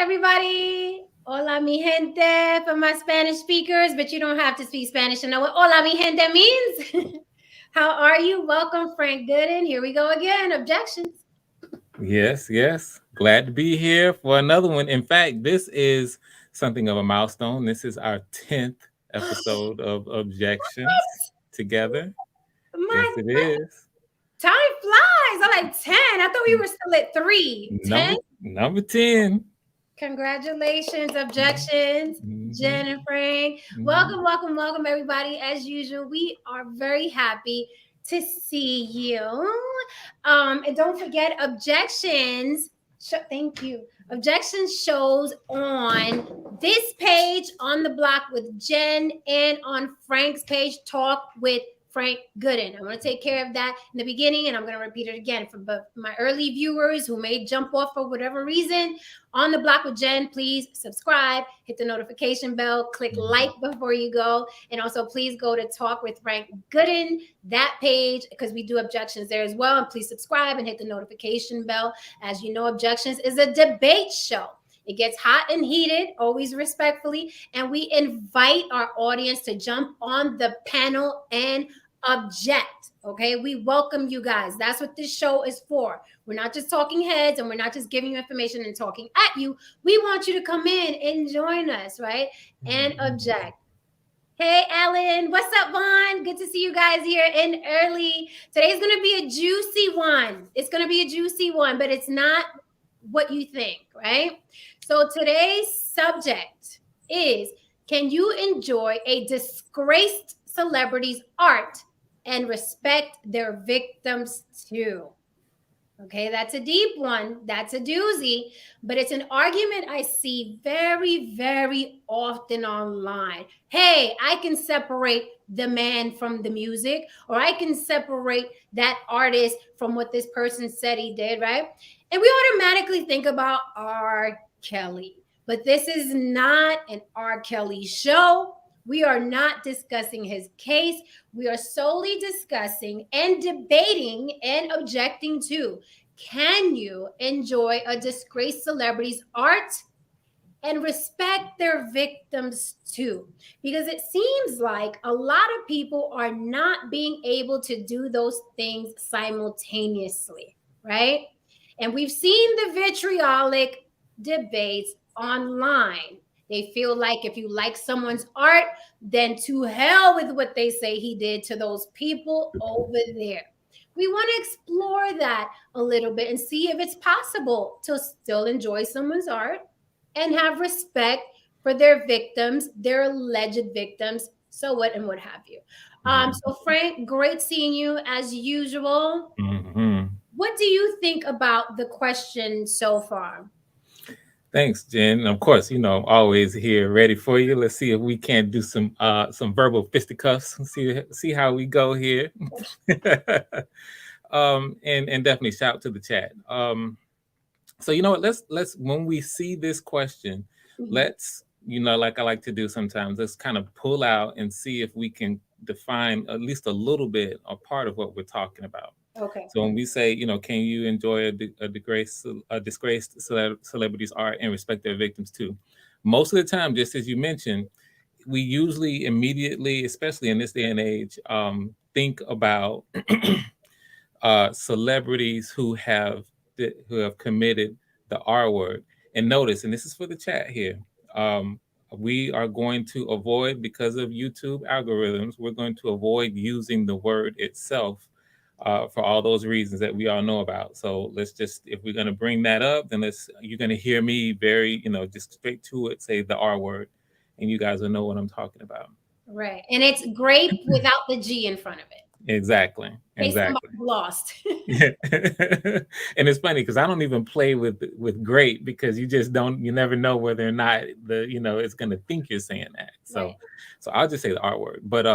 everybody. Hola, mi gente, for my Spanish speakers, but you don't have to speak Spanish to know what hola, mi gente means. How are you? Welcome, Frank Goodin. Here we go again. Objections. Yes. Glad to be here for another one. In fact, this is something of a milestone. This is our 10th episode of Objections together. Yes, My it is. time flies. I'm like 10. I thought we were still at 3. 10? Number 10. Congratulations, Objections, Mhm, Jen and Frank. mhm. Welcome, everybody. As usual, we are very happy to see you. And don't forget, Objections. Thank you. Objections shows on this page on the block with Jen and on Frank's page, Talk with Frank Goodin. I'm going to take care of that in the beginning, and I'm going to repeat it again for my early viewers who may jump off for whatever reason. On the block with Jen, please subscribe, hit the notification bell, click like before you go, and also please go to Talk with Frank Goodin, that page, because we do Objections there as well. And please subscribe and hit the notification bell. As you know, Objections is a debate show. It gets hot and heated, always respectfully, and we invite our audience to jump on the panel and object. Okay, we welcome you guys. That's what this show is for. We're not just talking heads and we're not just giving you information and talking at you. We want you to come in and join us, right? And object. Hey, Ellen. What's up, Vaughn? Good to see you guys here in early. Today's going to be a juicy one. It's going to be a juicy one, but it's not what you think, right? So today's subject is, can you enjoy a disgraced celebrity's art and respect their victims too? Okay, that's a deep one. That's a doozy, but it's an argument I see very, very often online. Hey, I can separate the man from the music, or I can separate that artist from what this person said he did, right? And we automatically think about R. Kelly, but this is not an R. Kelly show. We are not discussing his case. We are solely discussing and debating and objecting to, can you enjoy a disgraced celebrity's art and respect their victims too? Because it seems like a lot of people are not being able to do those things simultaneously, right? And we've seen the vitriolic debates online. They feel like if you like someone's art, then to hell with what they say he did to those people over there. We want to explore that a little bit and see if it's possible to still enjoy someone's art and have respect for their victims, their alleged victims, so what and what have you. So Frank, great seeing you as usual. Mhm. What do you think about the question so far? Thanks, Jen. And of course, always here ready for you. Let's see if we can do some verbal fisticuffs and see how we go here. And definitely shout out to the chat. So you know what? Let's when we see this question, let's like I like to do sometimes. Let's kind of pull out and see if we can define at least a little bit or part of what we're talking about. Okay. So when we say, can you enjoy a disgraced celebrity's art and respect their victims too? Most of the time, just as you mentioned, we usually immediately, especially in this day and age, think about celebrities who have committed the R word. And notice, and this is for the chat here, um, we are going to avoid, because of YouTube algorithms, we're going to avoid using the word itself for all those reasons that we all know about. So let's just, if we're going to bring that up, then you're going to hear me very, just straight to it, say the R word, and you guys will know what I'm talking about. Right. And it's grape without the G in front of it. Exactly. In case Exactly. somebody lost. Yeah. And it's funny because I don't even play with great, because you never know whether or not it's gonna think you're saying that. So Right. so I'll just say the R word. But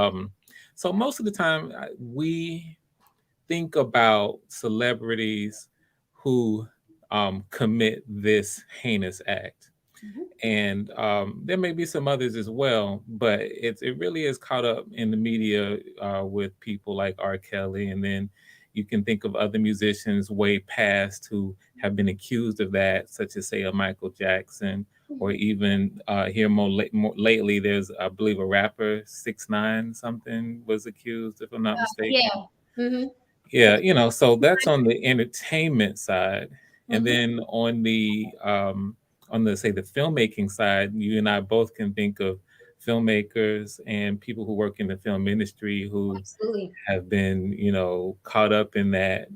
so most of the time we think about celebrities who commit this heinous act. And there may be some others as well, but it really is caught up in the media with people like R. Kelly, and then You can think of other musicians way past who have been accused of that, such as, say, a Michael Jackson, or even here more lately, there's, I believe, a rapper, 6ix9ine something, was accused, if I'm not mistaken. Yeah. Mm-hmm. Yeah, so that's on the entertainment side. And Mm-hmm. then on the, say, the filmmaking side, you and I both can think of filmmakers and people who work in the film industry who Absolutely. have been, caught up in that,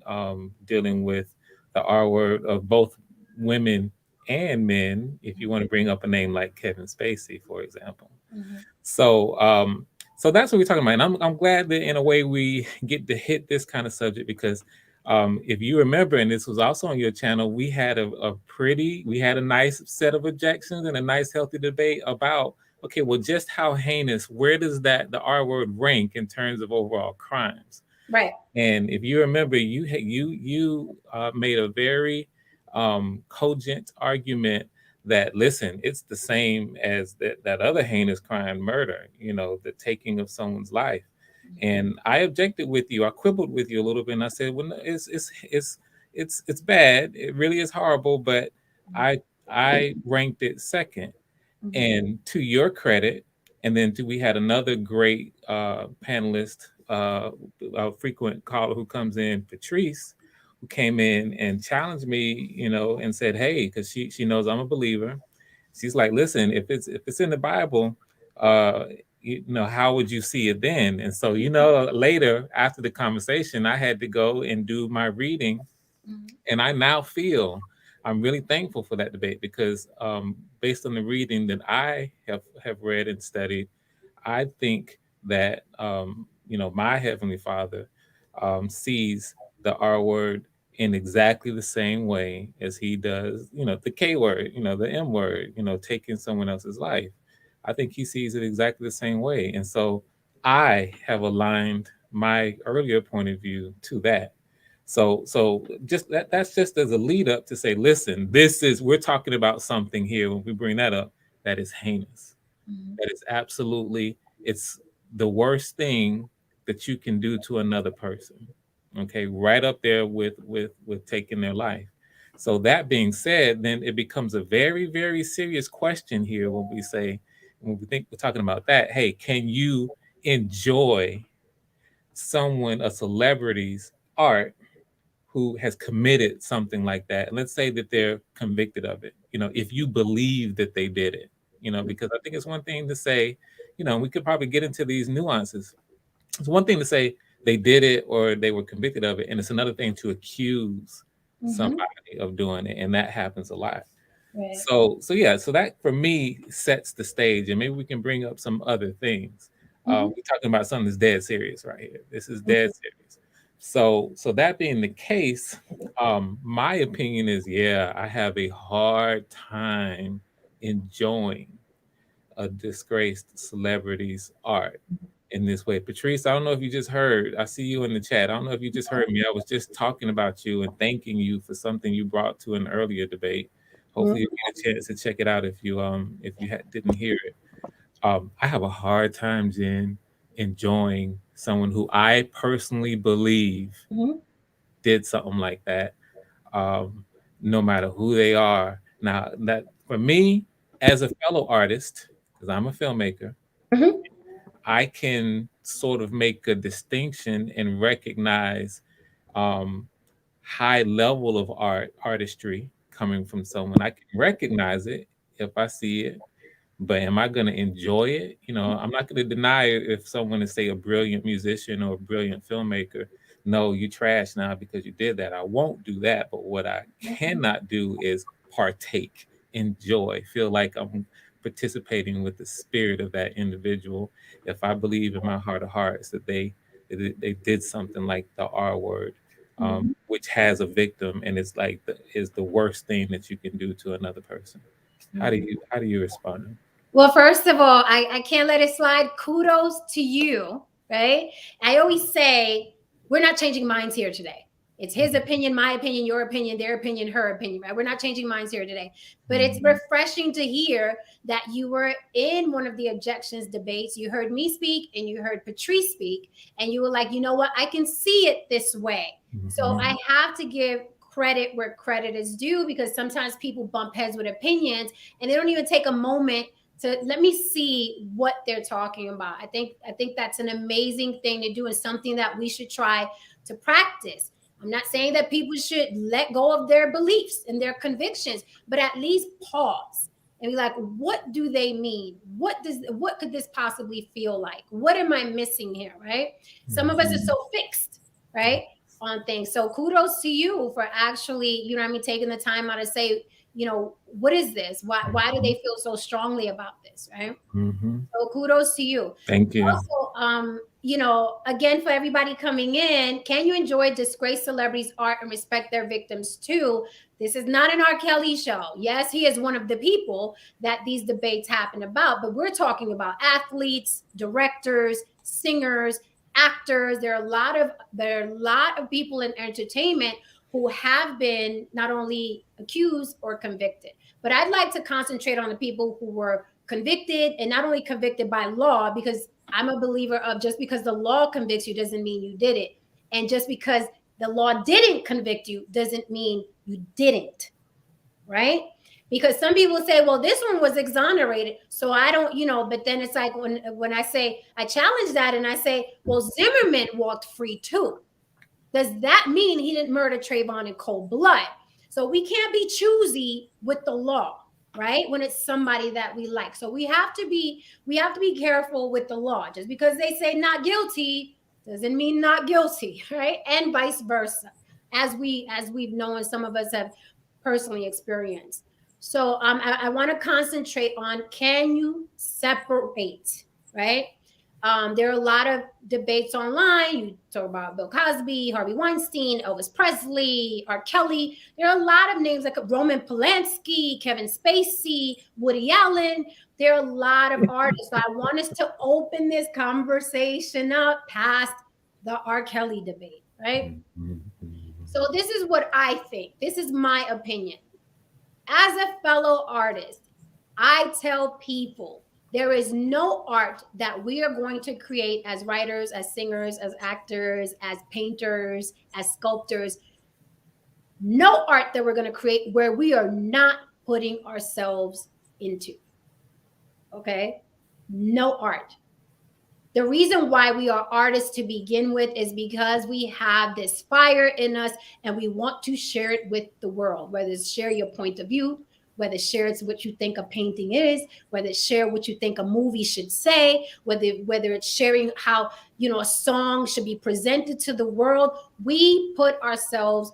dealing with the R word of both women and men, if you want to bring up a name like Kevin Spacey, for example. Mm-hmm. So, so that's what we're talking about. And I'm glad that in a way we get to hit this kind of subject because if you remember, and this was also on your channel, we had we had a nice set of objections and a nice healthy debate about, okay, well, just how heinous, where does the R word rank in terms of overall crimes? Right. And if you remember, you made a very cogent argument that, listen, it's the same as that other heinous crime, murder. The taking of someone's life. And I objected with you. I quibbled with you a little bit, and I said, well, no, it's bad. It really is horrible, but I ranked it second. Mm-hmm. And to your credit, and then we had another great panelist, a frequent caller who comes in, Patrice, who came in and challenged me, and said, "Hey," because she knows I'm a believer. She's like, "Listen, if it's in the Bible, uh, how would you see it then?" And so, later after the conversation, I had to go and do my reading, and I now feel I'm really thankful for that debate because based on the reading that I have read and studied, I think that my heavenly Father sees the R word in exactly the same way as he does, the K word, the M word, taking someone else's life. I think he sees it exactly the same way, and so I have aligned my earlier point of view to that. So just that's just as a lead up to say, listen, we're talking about something here when we bring that up that is heinous. That is absolutely, it's the worst thing that you can do to another person. Okay, right up there with taking their life. So that being said, then it becomes a very, very serious question here when we think we're talking about that. Hey, can you enjoy a celebrity's art who has committed something like that? Let's say that they're convicted of it, if you believe that they did it, because I think it's one thing to say, we could probably get into these nuances. It's one thing to say they did it or they were convicted of it, and it's another thing to accuse Mm-hmm. somebody of doing it, and that happens a lot. Right. So yeah, so that for me sets the stage, and maybe we can bring up some other things. Mm-hmm. We're talking about something that's dead serious right here. This is dead serious. So that being the case, my opinion is, yeah, I have a hard time enjoying a disgraced celebrity's art in this way. Patrice, I don't know if you just heard. I see you in the chat. I don't know if you just heard me. I was just talking about you and thanking you for something you brought to an earlier debate. Hopefully, you get a chance to check it out if you didn't hear it. I have a hard time, Jen, enjoying someone who I personally believe Mm-hmm. did something like that, um, no matter who they are. Now, that for me, as a fellow artist, because I'm a filmmaker, Mm-hmm. I can sort of make a distinction and recognize um, high level of artistry coming from someone. I can recognize it if I see it, but am I going to enjoy it? I'm not going to deny it if someone is, say, a brilliant musician or a brilliant filmmaker. No, you trash now because you did that. I won't do that. But what I cannot do is partake, enjoy, feel like I'm participating with the spirit of that individual. If I believe in my heart of hearts that they did something like the R word, Mm-hmm. which has a victim, and it's like is the worst thing that you can do to another person. How do you respond? Well, first of all, I can't let it slide. Kudos to you, right? I always say we're not changing minds here today. It's his opinion, my opinion, your opinion, their opinion, her opinion, right? We're not changing minds here today. But it's Mhm. refreshing to hear that you were in one of the objections debates. You heard me speak and you heard Patrice speak, and you were like, you know what? I can see it this way. So Mhm. I have to give credit where credit is due, because sometimes people bump heads with opinions and they don't even take a moment to let me see what they're talking about. I think that's an amazing thing to do, and something that we should try to practice. I'm not saying that people should let go of their beliefs and their convictions, but at least pause and be like, what do they mean? What could this possibly feel like? What am I missing here, right? Some of us are Mhm. so fixed, right, on things. So kudos to you for actually, you know what I mean, taking the time out to say, what is this? Why do they Mhm. feel so strongly about this, right? Mhm. So kudos to you. Thank you. Also, again, for everybody coming in, can you enjoy disgraced celebrities' art and respect their victims too? This is not an R. Kelly show. Yes, he is one of the people that these debates happen about, but we're talking about athletes, directors, singers, actors. There are a lot of people in entertainment who have been not only accused or convicted. But I'd like to concentrate on the people who were convicted, and not only convicted by law, because I'm a believer of just because the law convicts you doesn't mean you did it. And just because the law didn't convict you doesn't mean you didn't, right? Because some people say, well, this one was exonerated, so I don't, but then it's like when I say, I challenge that and I say, well, Zimmerman walked free too. Does that mean he didn't murder Trayvon in cold blood? So we can't be choosy with the law, right? When it's somebody that we like. So we have to be careful with the law. Just because they say not guilty doesn't mean not guilty, right? And vice versa. As we've known, some of us have personally experienced. So I want to concentrate on, can you separate, right? There are a lot of debates online. You talk about Bill Cosby, Harvey Weinstein, Elvis Presley, R. Kelly. There are a lot of names like Roman Polanski, Kevin Spacey, Woody Allen. There are a lot of artists. So I want us to open this conversation up past the R. Kelly debate, right? Mhm. So this is what I think. This is my opinion. As a fellow artist, I tell people there is no art that we are going to create as writers, as singers, as actors, as painters, as sculptors, no art that we're going to create where we are not putting ourselves into. Okay? No art. The reason why we are artists to begin with is because we have this fire in us and we want to share it with the world, whether it's share your point of view, whether share it's what you think a painting is, whether it's share what you think a movie should say, whether it's sharing how, a song should be presented to the world. We put ourselves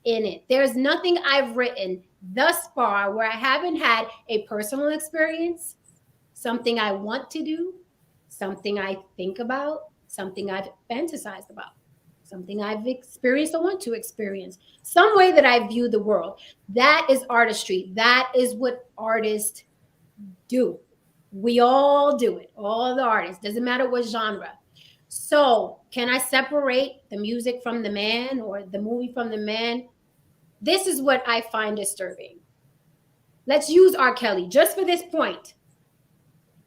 in it. There's nothing I've written thus far where I haven't had a personal experience, something I want to do, something I think about, something I've fantasized about, something I've experienced or want to experience, some way that I view the world. That is artistry. That is what artists do. We all do it, all the artists, doesn't matter what genre. So, can I separate the music from the man or the movie from the man? This is what I find disturbing. Let's use R. Kelly just for this point.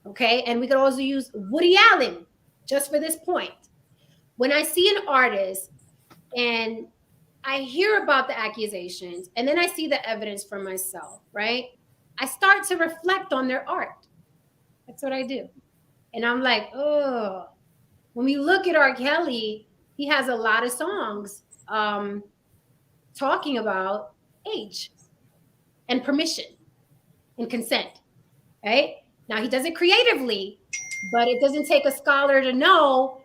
Okay. And we could also use Woody Allen just for this point. When I see an artist and I hear about the accusations and then I see the evidence for myself, right? I start to reflect on their art. That's what I do. And I'm like, oh, when we look at R. Kelly, he has a lot of songs talking about age and permission and consent, right? Now, he does it creatively, but it doesn't take a scholar to know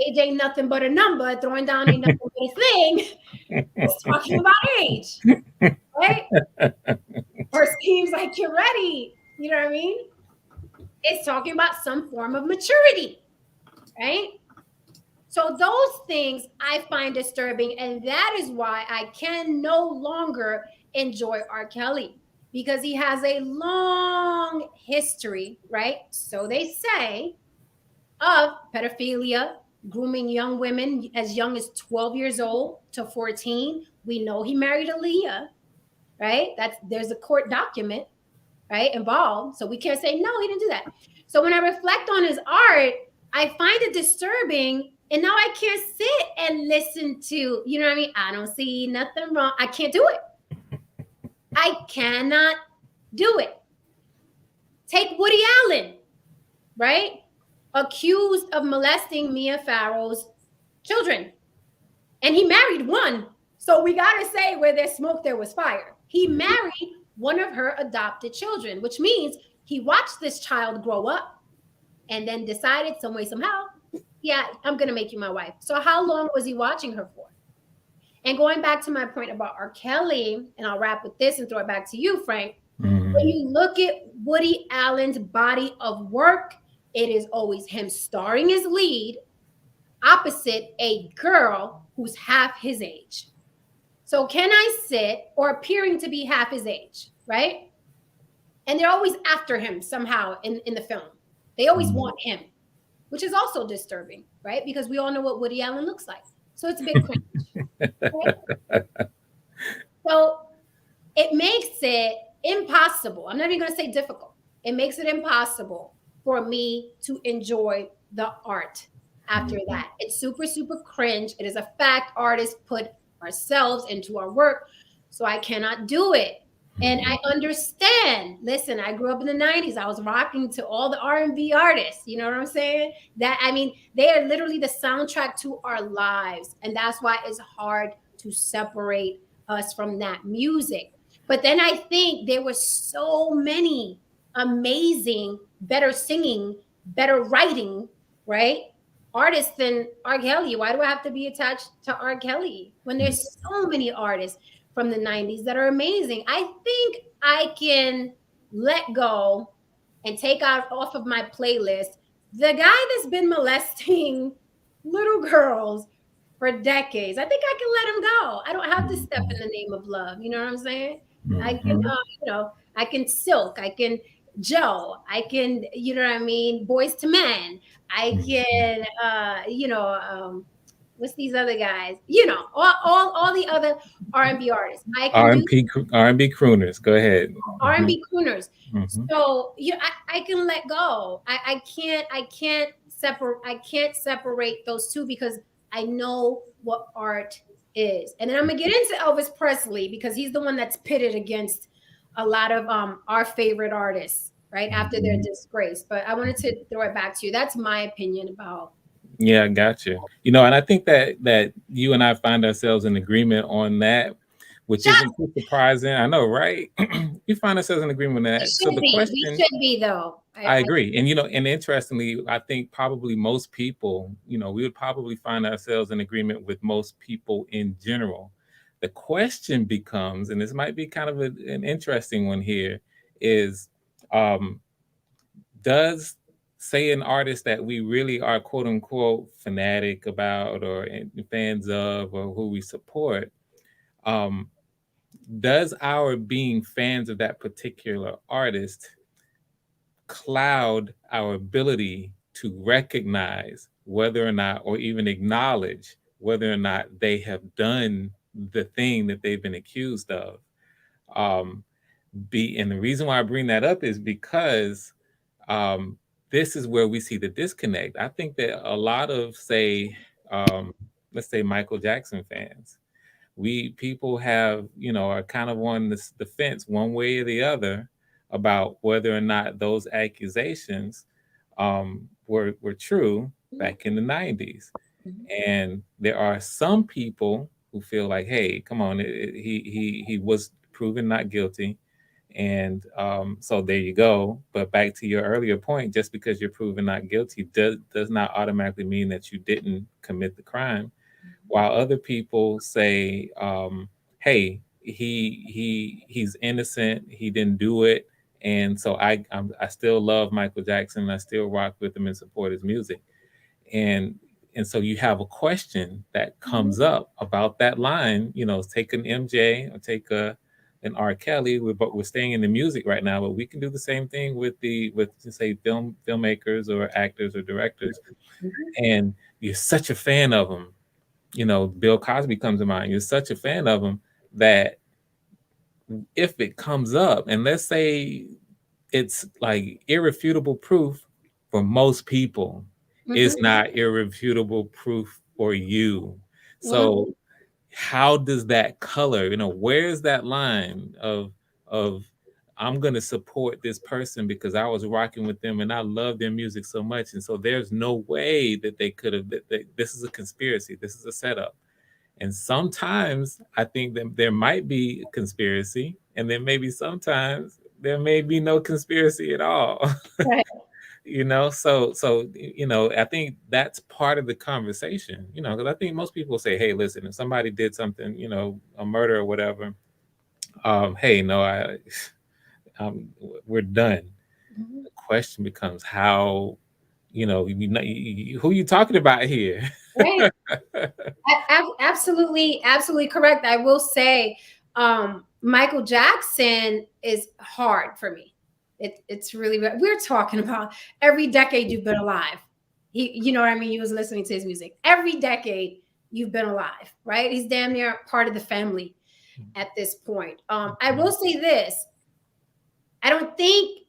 age ain't nothing but a number, throwing down ain't nothing but a thing. It's talking about age, right? Or seems like you're ready. You know what I mean? It's talking about some form of maturity, right? So those things I find disturbing, and that is why I can no longer enjoy R. Kelly, because he has a long history, right? So they say, of pedophilia, grooming young women as young as 12 years old to 14. We know he married Aaliyah, right? There's a court document, right, involved. So we can't say no, he didn't do that. So when I reflect on his art, I find it disturbing And now I can't sit and listen to, you know what I mean? I don't see nothing wrong. I can't do it. I cannot do it. Take Woody Allen, right? Accused of molesting Mia Farrow's children. And he married one. So we got to say, where there's smoke, there was fire. He married one of her adopted children, which means he watched this child grow up and then decided some way, somehow, yeah, I'm going to make you my wife. So how long was he watching her for? And going back to my point about R. Kelly, and I'll wrap with this and throw it back to you, Frank. When you look at Woody Allen's body of work, it is always him starring as lead opposite a girl who's half his age. So can I sit, or appearing to be half his age, right? And they're always after him somehow in the film. They always want him, which is also disturbing, right? Because we all know what Woody Allen looks like. So it's a bit cringe. Right? So it makes it impossible. I'm not even going to say difficult. It makes it impossible for me to enjoy the art after that. It's super, super cringe. It is a fact. Artists put ourselves into our work. So I cannot do it. And I understand. Listen, I grew up in the 90s. I was rocking to all the R&B artists. You know what I'm saying? That, I mean, they are literally the soundtrack to our lives. And that's why it's hard to separate us from that music. But then I think there were so many amazing, better singing, better writing, right? Artists than R. Kelly. Why do I have to be attached to R. Kelly when there's so many artists from the 90s that are amazing? I think I can let go and take out off of my playlist the guy that's been molesting little girls for decades. I think I can let him go. I don't have to step in the name of love. You know what I'm saying? I can, I can Silk, I can Joe, I can, you know what I mean? Boys to Men. I can, what's these other guys? You know, all the other R&B artists. I can do R&B crooners. Go ahead. R&B crooners. So I can let go. I can't separate those two because I know what art is. And then I'm gonna get into Elvis Presley because he's the one that's pitted against a lot of our favorite artists, right? After their disgrace. But I wanted to throw it back to you. That's my opinion about. Yeah, I got you. And I think that you and I find ourselves in agreement on that, which isn't too surprising. I know, right? We find ourselves in agreement on that. So the We question, should be though. I agree. And and interestingly, I think probably most people, we would probably find ourselves in agreement with most people in general. The question becomes, and this might be kind of an interesting one here, is does say an artist that we really are quote unquote fanatic about or fans of or who we support, does our being fans of that particular artist cloud our ability to recognize whether or not, or even acknowledge whether or not they have done the thing that they've been accused of? And the reason why I bring that up is because this is where we see the disconnect. I think that a lot of, say, let's say Michael Jackson fans, people have, are kind of on the fence one way or the other about whether or not those accusations were true back in the 90s. And there are some people who feel like, hey, come on, he was proven not guilty. And so there you go. But back to your earlier point, just because you're proven not guilty does not automatically mean that you didn't commit the crime. While other people say, hey, he's innocent, he didn't do it. And so I still love Michael Jackson. I still rock with him and support his music. And so you have a question that comes up about that line, take an MJ or take an R. Kelly. We're staying in the music right now, but we can do the same thing with say filmmakers or actors or directors. And you're such a fan of them. Bill Cosby comes to mind. You're such a fan of him that if it comes up, and let's say it's like irrefutable proof for most people, is Mhm. not irrefutable proof for you. Mhm. So how does that color, where's that line of I'm going to support this person because I was rocking with them and I love their music so much, and so there's no way that they could have this is a conspiracy, this is a setup. And sometimes I think that there might be a conspiracy, and then maybe sometimes there may be no conspiracy at all. Right. So I think that's part of the conversation, because I think most people say, hey, listen, if somebody did something, a murder or whatever, hey, no, um, we're done. Mhm. The question becomes how, who you talking about here? Right. Absolutely, absolutely correct. I will say, Michael Jackson is hard for me. It's really, we're talking about every decade you've been alive. You know what I mean? You was listening to his music every decade you've been alive, right? He's damn near part of the family at this point. I will say this: I don't think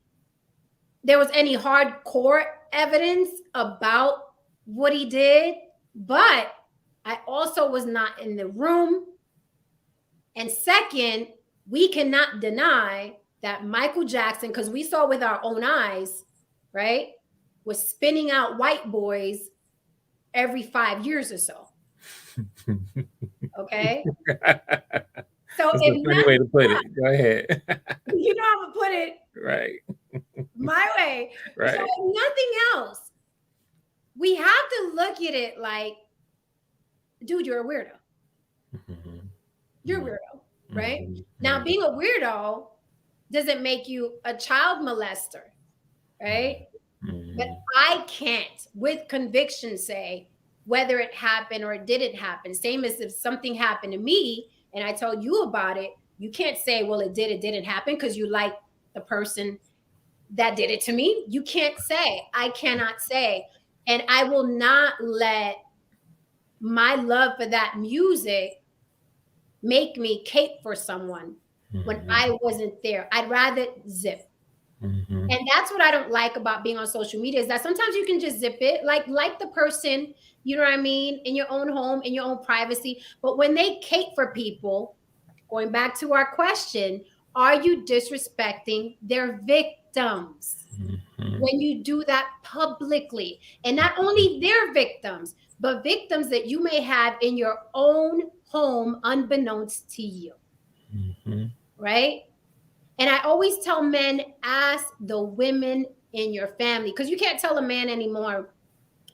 there was any hardcore evidence about what he did, but I also was not in the room. And second, we cannot deny that Michael Jackson, because we saw with our own eyes, right, was spinning out white boys every 5 years or so. Okay. So That's a if funny not, way to put it. Go ahead. you know, I'm gonna put it Right. my way. So Right. if nothing else, we have to look at it like, dude, you're a weirdo. Mhm. You're a weirdo, right? Mhm. Now, Mhm. being a weirdo doesn't make you a child molester, right? But Mhm. I can't, with conviction, say whether it happened or it didn't happen. Same as if something happened to me and I told you about it, you can't say, well, it didn't happen because you like the person that did it to me. You can't say. I cannot say. And I will not let my love for that music make me cape for someone when Mhm. I wasn't there. I'd rather zip. Mhm. And that's what I don't like about being on social media is that sometimes you can just zip it, like the person, you know what I mean, in your own home, in your own privacy. But when they cape for people, going back to our question, are you disrespecting their victims Mhm. when you do that publicly? And not only their victims, but victims that you may have in your own home unbeknownst to you, Mhm. right? And I always tell men, ask the women in your family, because you can't tell a man anymore.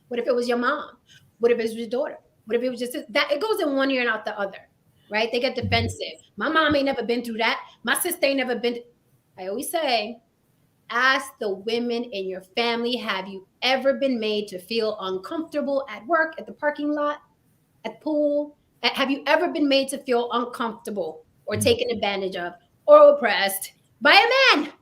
What if it was your mom? What if it was your daughter? What if it was just that? It goes in one ear and out the other, right? They get defensive. My mom ain't never been through that. My sister ain't never been. I always say, ask the women in your family, have you ever been made to feel uncomfortable at work, at the parking lot, at pool? Have you ever been made to feel uncomfortable or taken advantage of or oppressed by a man?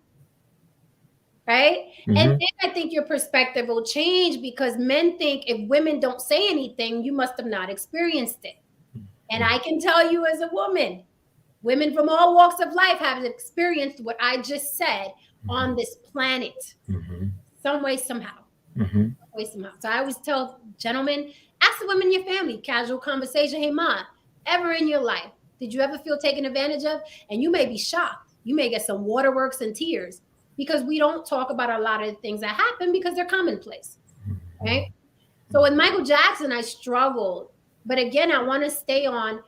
Right? And Mhm. then I think your perspective will change because men think if women don't say anything, you must have not experienced it. And I can tell you as a woman, women from all walks of life have experienced what I just said on this planet, Mhm. some way, somehow. Mhm. Some way, somehow. So I always tell gentlemen, ask the women in your family, casual conversation. Hey, ma, ever in your life, did you ever feel taken advantage of? And you may be shocked. You may get some waterworks and tears because we don't talk about a lot of the things that happen because they're commonplace, right? So with Michael Jackson, I struggled. But again, I want to stay on,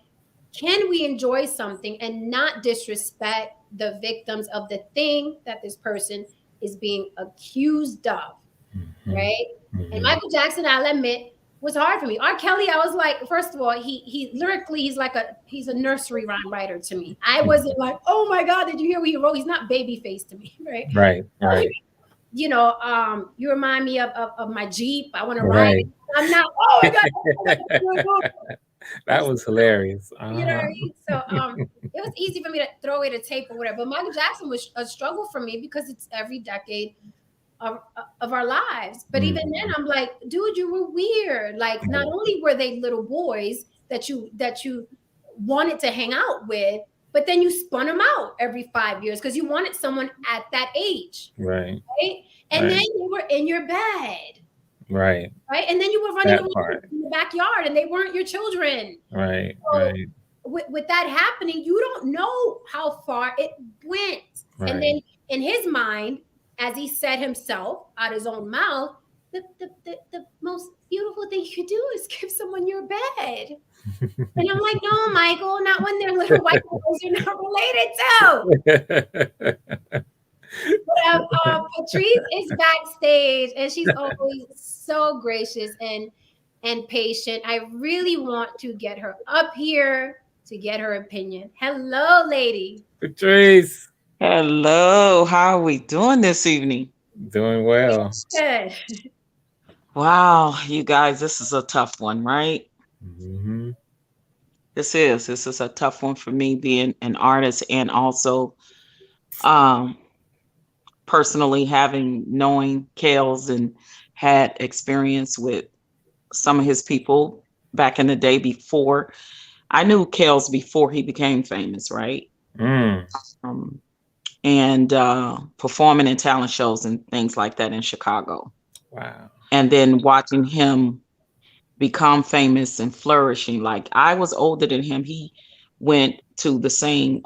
can we enjoy something and not disrespect the victims of the thing that this person is being accused of, Mhm. right? And Mhm. Michael Jackson, I'll admit, was hard for me. R. Kelly, I was like, first of all, he lyrically, he's a nursery rhyme writer to me. I wasn't like, oh my God, did you hear what he wrote? He's not Babyface to me, right? Right. So Right. you remind me of my Jeep. I want to ride Right. it. I'm not, oh my God. That was hilarious. You know what Uh-huh. I mean? So it was easy for me to throw away the tape or whatever. But Michael Jackson was a struggle for me because it's every decade of our lives. But even then, Mhm. I'm like, dude, you were weird. Like, not only were they little boys that you wanted to hang out with, but then you spun them out every 5 years because you wanted someone at that age, Right. right? And then Right. you were in your bed. Right. right? And then you were running That around part. in the backyard and they weren't your children. Right. So Right. with that happening, you don't know how far it went. And Right. then in his mind, as he said himself out his own mouth, the most beautiful thing you could do is give someone your bed. And I'm like, no, Michael, not when they're little white boys you're not related to. But Patrice is backstage, and she's always so gracious and patient. I really want to get her up here to get her opinion. Hello, lady. Patrice, Hello, how are we doing this evening? doing well. Good. Wow, you guys, this is a tough one, right? Hmm. This is a tough one for me being an artist and also um personally having knowing Kales and had experience with some of his people back in the day before. I knew Kales before he became famous, right? Mm. Um, and performing in talent shows and things like that in Chicago. Wow. And then watching him become famous and flourishing. Like I was older than him. He went to the same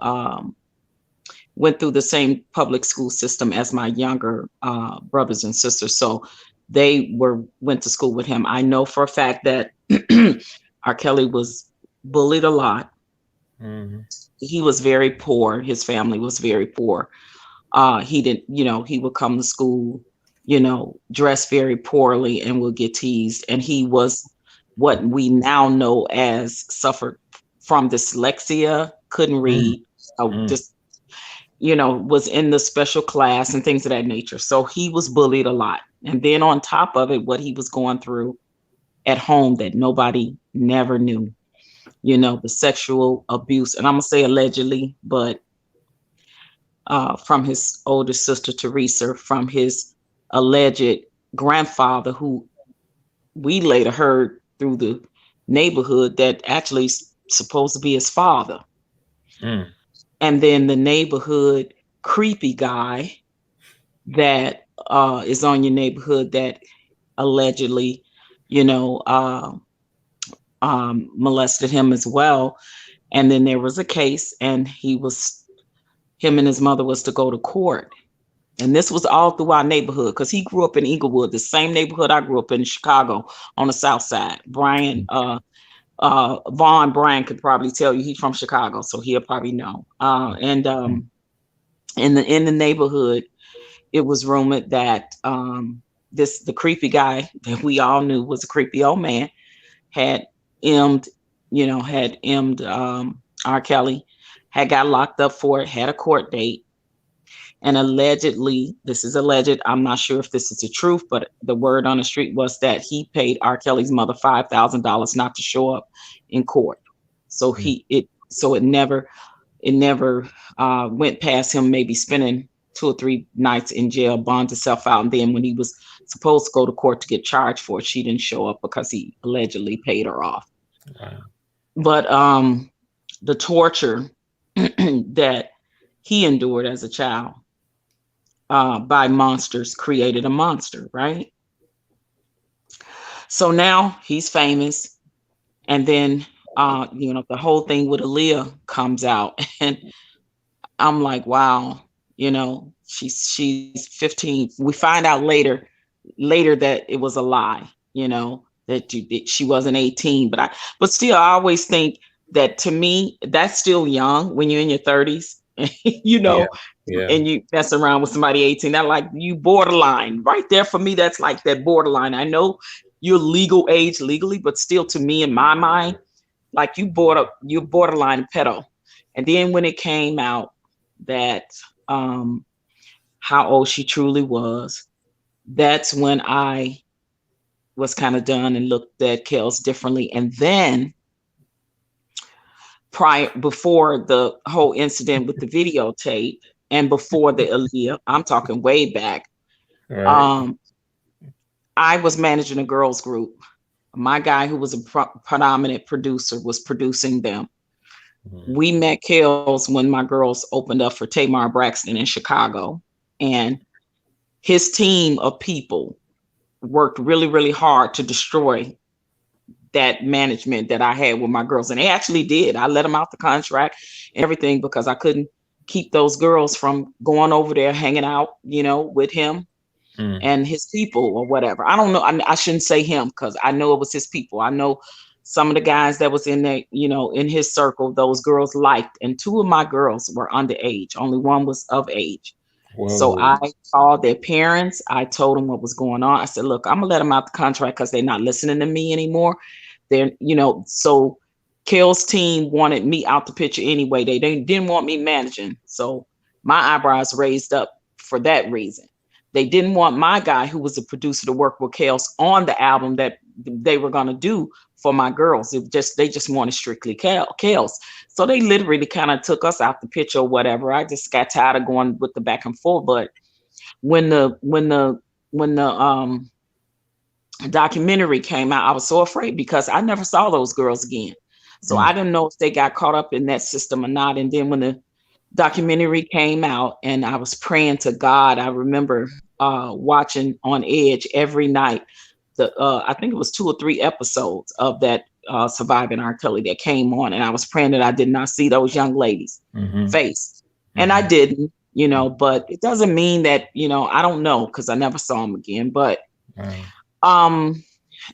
went through the same public school system as my younger brothers and sisters. So they went to school with him. I know for a fact that R. Kelly was bullied a lot. Mm. He was very poor. His family was very poor. He didn't, he would come to school, dress very poorly and would get teased. And he was what we now know as suffered from dyslexia, couldn't Mm. read, Mm. just, was in the special class and things of that nature. So he was bullied a lot. And then on top of it, what he was going through at home that nobody never knew, the sexual abuse. And I'm going to say allegedly, but from his older sister Teresa, from his alleged grandfather, who we later heard through the neighborhood that actually supposed to be his father. Mm. And then the neighborhood creepy guy that is on your neighborhood that allegedly, you know, uh, molested him as well. And then there was a case, and him and his mother was to go to court. And this was all through our neighborhood because he grew up in Inglewood, the same neighborhood I grew up in Chicago on the South Side. Vaughn Bryan could probably tell you he's from Chicago, so he'll probably know. And in the neighborhood, it was rumored that the creepy guy that we all knew was a creepy old man had emmed, R. Kelly, had got locked up for it, had a court date. And allegedly, this is alleged, I'm not sure if this is the truth, but the word on the street was that he paid R. Kelly's mother $5,000 not to show up in court. So it never went past him maybe spending 2 or 3 nights in jail, bond himself out. And then when he was supposed to go to court to get charged for it, she didn't show up because he allegedly paid her off. Wow. But the torture that he endured as a child by monsters created a monster, right? So now he's famous. And then, the whole thing with Aaliyah comes out. And I'm like, wow, she's 15. We find out later that it was a lie, that she wasn't 18. But still, I always think that to me, that's still young when you're in your 30s, Yeah. Yeah. and you mess around with somebody 18. That like you borderline right there for me. That's like that borderline. I know you're legal age legally, but still to me in my mind, like you're borderline pedo. And then when it came out that how old she truly was, that's when I was kind of done and looked at Kels differently. And then before the whole incident with the videotape and before the Aaliyah, I'm talking way back. Right. I was managing a girls group. My guy, who was a predominant producer, was producing them. Mm. We met Kels when my girls opened up for Tamar Braxton in Chicago, and his team of people worked really, really hard to destroy that management that I had with my girls. And they actually did. I let them out the contract and everything because I couldn't keep those girls from going over there hanging out, with him Mm. and his people or whatever. I don't know. I shouldn't say him because I know it was his people. I know some of the guys that was in there, in his circle, those girls liked. And two of my girls were underage. Only one was of age. So Whoa. I called their parents. I told them what was going on. I said, look, I'm gonna let them out the contract because they're not listening to me anymore. So Kale's team wanted me out the picture anyway. They didn't want me managing. So my eyebrows raised up for that reason. They didn't want my guy, who was the producer, to work with Kale's on the album that they were gonna do for my girls. They just wanted strictly Kale's. So they literally kind of took us out the picture or whatever. I just got tired of going with the back and forth. But when the documentary came out, I was so afraid because I never saw those girls again. So I didn't know if they got caught up in that system or not. And then when the documentary came out and I was praying to God, I remember watching on Edge every night. I think it was 2 or 3 episodes of that Surviving R. Kelly that came on, and I was praying that I did not see those young ladies' face, and I didn't, But it doesn't mean that I don't know because I never saw them again. But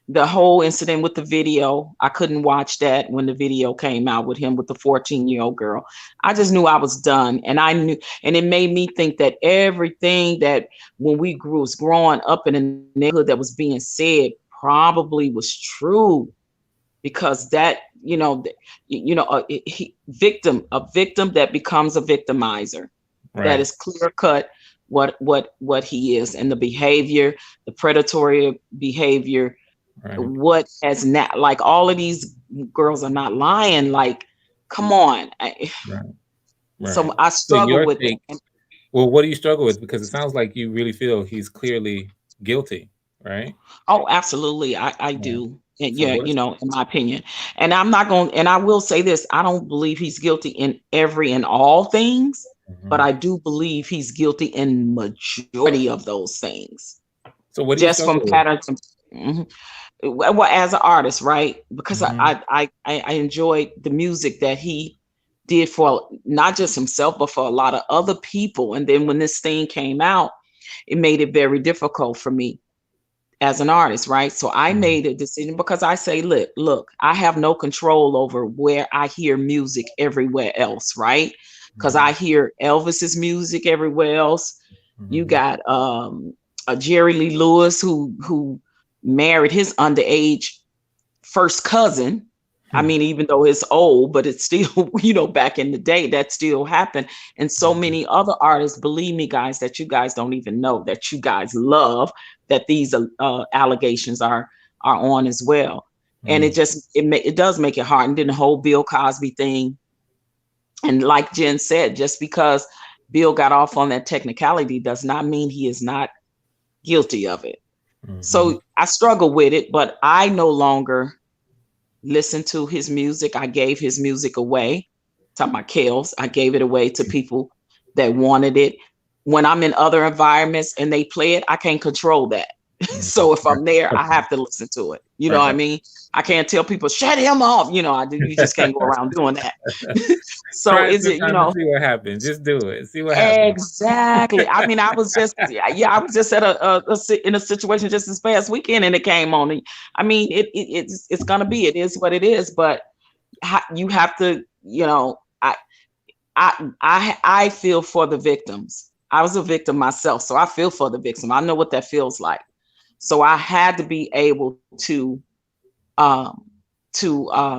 the whole incident with the video, I couldn't watch that when the video came out with him with the 14-year-old girl. I just knew I was done. And I knew, and it made me think that everything that when we was growing up in the neighborhood that was being said probably was true, because that, a victim that becomes a victimizer, Right. that is clear cut what he is, and the behavior, the predatory behavior. Right. What has not, like, all of these girls are not lying. Like, come on. Right. So I struggle with it. Well, what do you struggle with? Because it sounds like you really feel he's clearly guilty, right? Oh, absolutely. I do. And So yeah, in my opinion. And I'm not going, and I will say this, I don't believe he's guilty in every and all things, but I do believe he's guilty in majority of those things. So what do you Just from struggle with? patterns. Well, as an artist, right? Because I enjoyed the music that he did for not just himself, but for a lot of other people. And then when this thing came out, it made it very difficult for me as an artist, right? So I made a decision because I say, look, I have no control over where I hear music everywhere else, right? Because I hear Elvis's music everywhere else. You got a Jerry Lee Lewis who married his underage first cousin. I mean, even though it's old, but it's still, back in the day, that still happened. And so many other artists, believe me, guys, that you guys don't even know, that you guys love, that these allegations are on as well. And it does make it hard. And then the whole Bill Cosby thing. And like Jen said, just because Bill got off on that technicality does not mean he is not guilty of it. So I struggle with it, but I no longer listen to his music. I gave his music away. Talking about Kale's, I gave it away to people that wanted it. When I'm in other environments and they play it, I can't control that. So if I'm there, I have to listen to it. You know what I mean? I can't tell people, shut him off. You just can't go around doing that. So Try is it, see what happens. Just do it. See what happens. Exactly. I mean, I was just at in a situation just this past weekend, and it came on. I mean, it's gonna be. It is what it is. But you have to, I feel for the victims. I was a victim myself, so I feel for the victim. I know what that feels like. So I had to be able to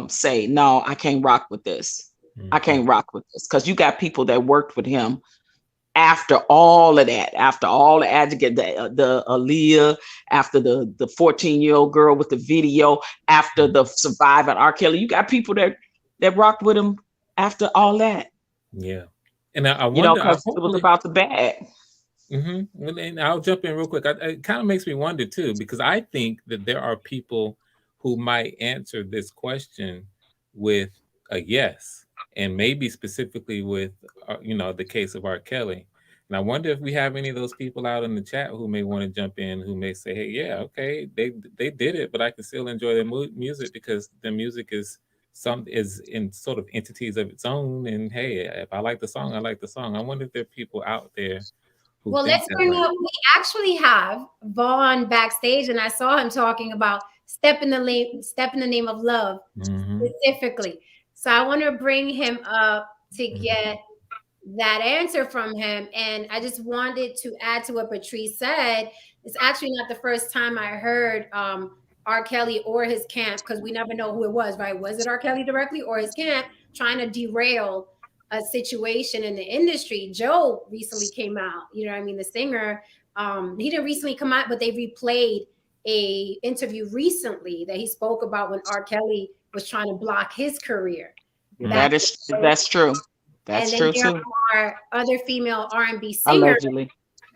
say, no, I can't rock with this. I can't rock with this, because you got people that worked with him after all of that, after all the adjective, the Aaliyah, after the 14-year-old girl with the video, after the Surviving R. Kelly. You got people that rocked with him after all that. Yeah. And I wonder, because it was about the bag. And I'll jump in real quick. It kind of makes me wonder too, because I think that there are people who might answer this question with a yes, and maybe specifically with the case of R. Kelly. And I wonder if we have any of those people out in the chat who may want to jump in, who may say, "Hey, yeah, okay, they did it, but I can still enjoy their music because the music is in sort of entities of its own. And hey, if I like the song, I like the song." I wonder if there are people out there who Well, think let's that bring way. up. We actually have Vaughn backstage, and I saw him talking about step in the name of love Mm-hmm. specifically. So I want to bring him up to Mm-hmm. get that answer from him. And I just wanted to add to what Patrice said. It's actually not the first time I heard R. Kelly or his camp, because we never know who it was, right? Was it R. Kelly directly or his camp trying to derail a situation in the industry? Joe recently came out, you know what I mean? The singer, he didn't recently come out, but they replayed a interview recently that he spoke about when R. Kelly was trying to block his career. That That's true. and That's then true there too. are other female R&B singers Allegedly.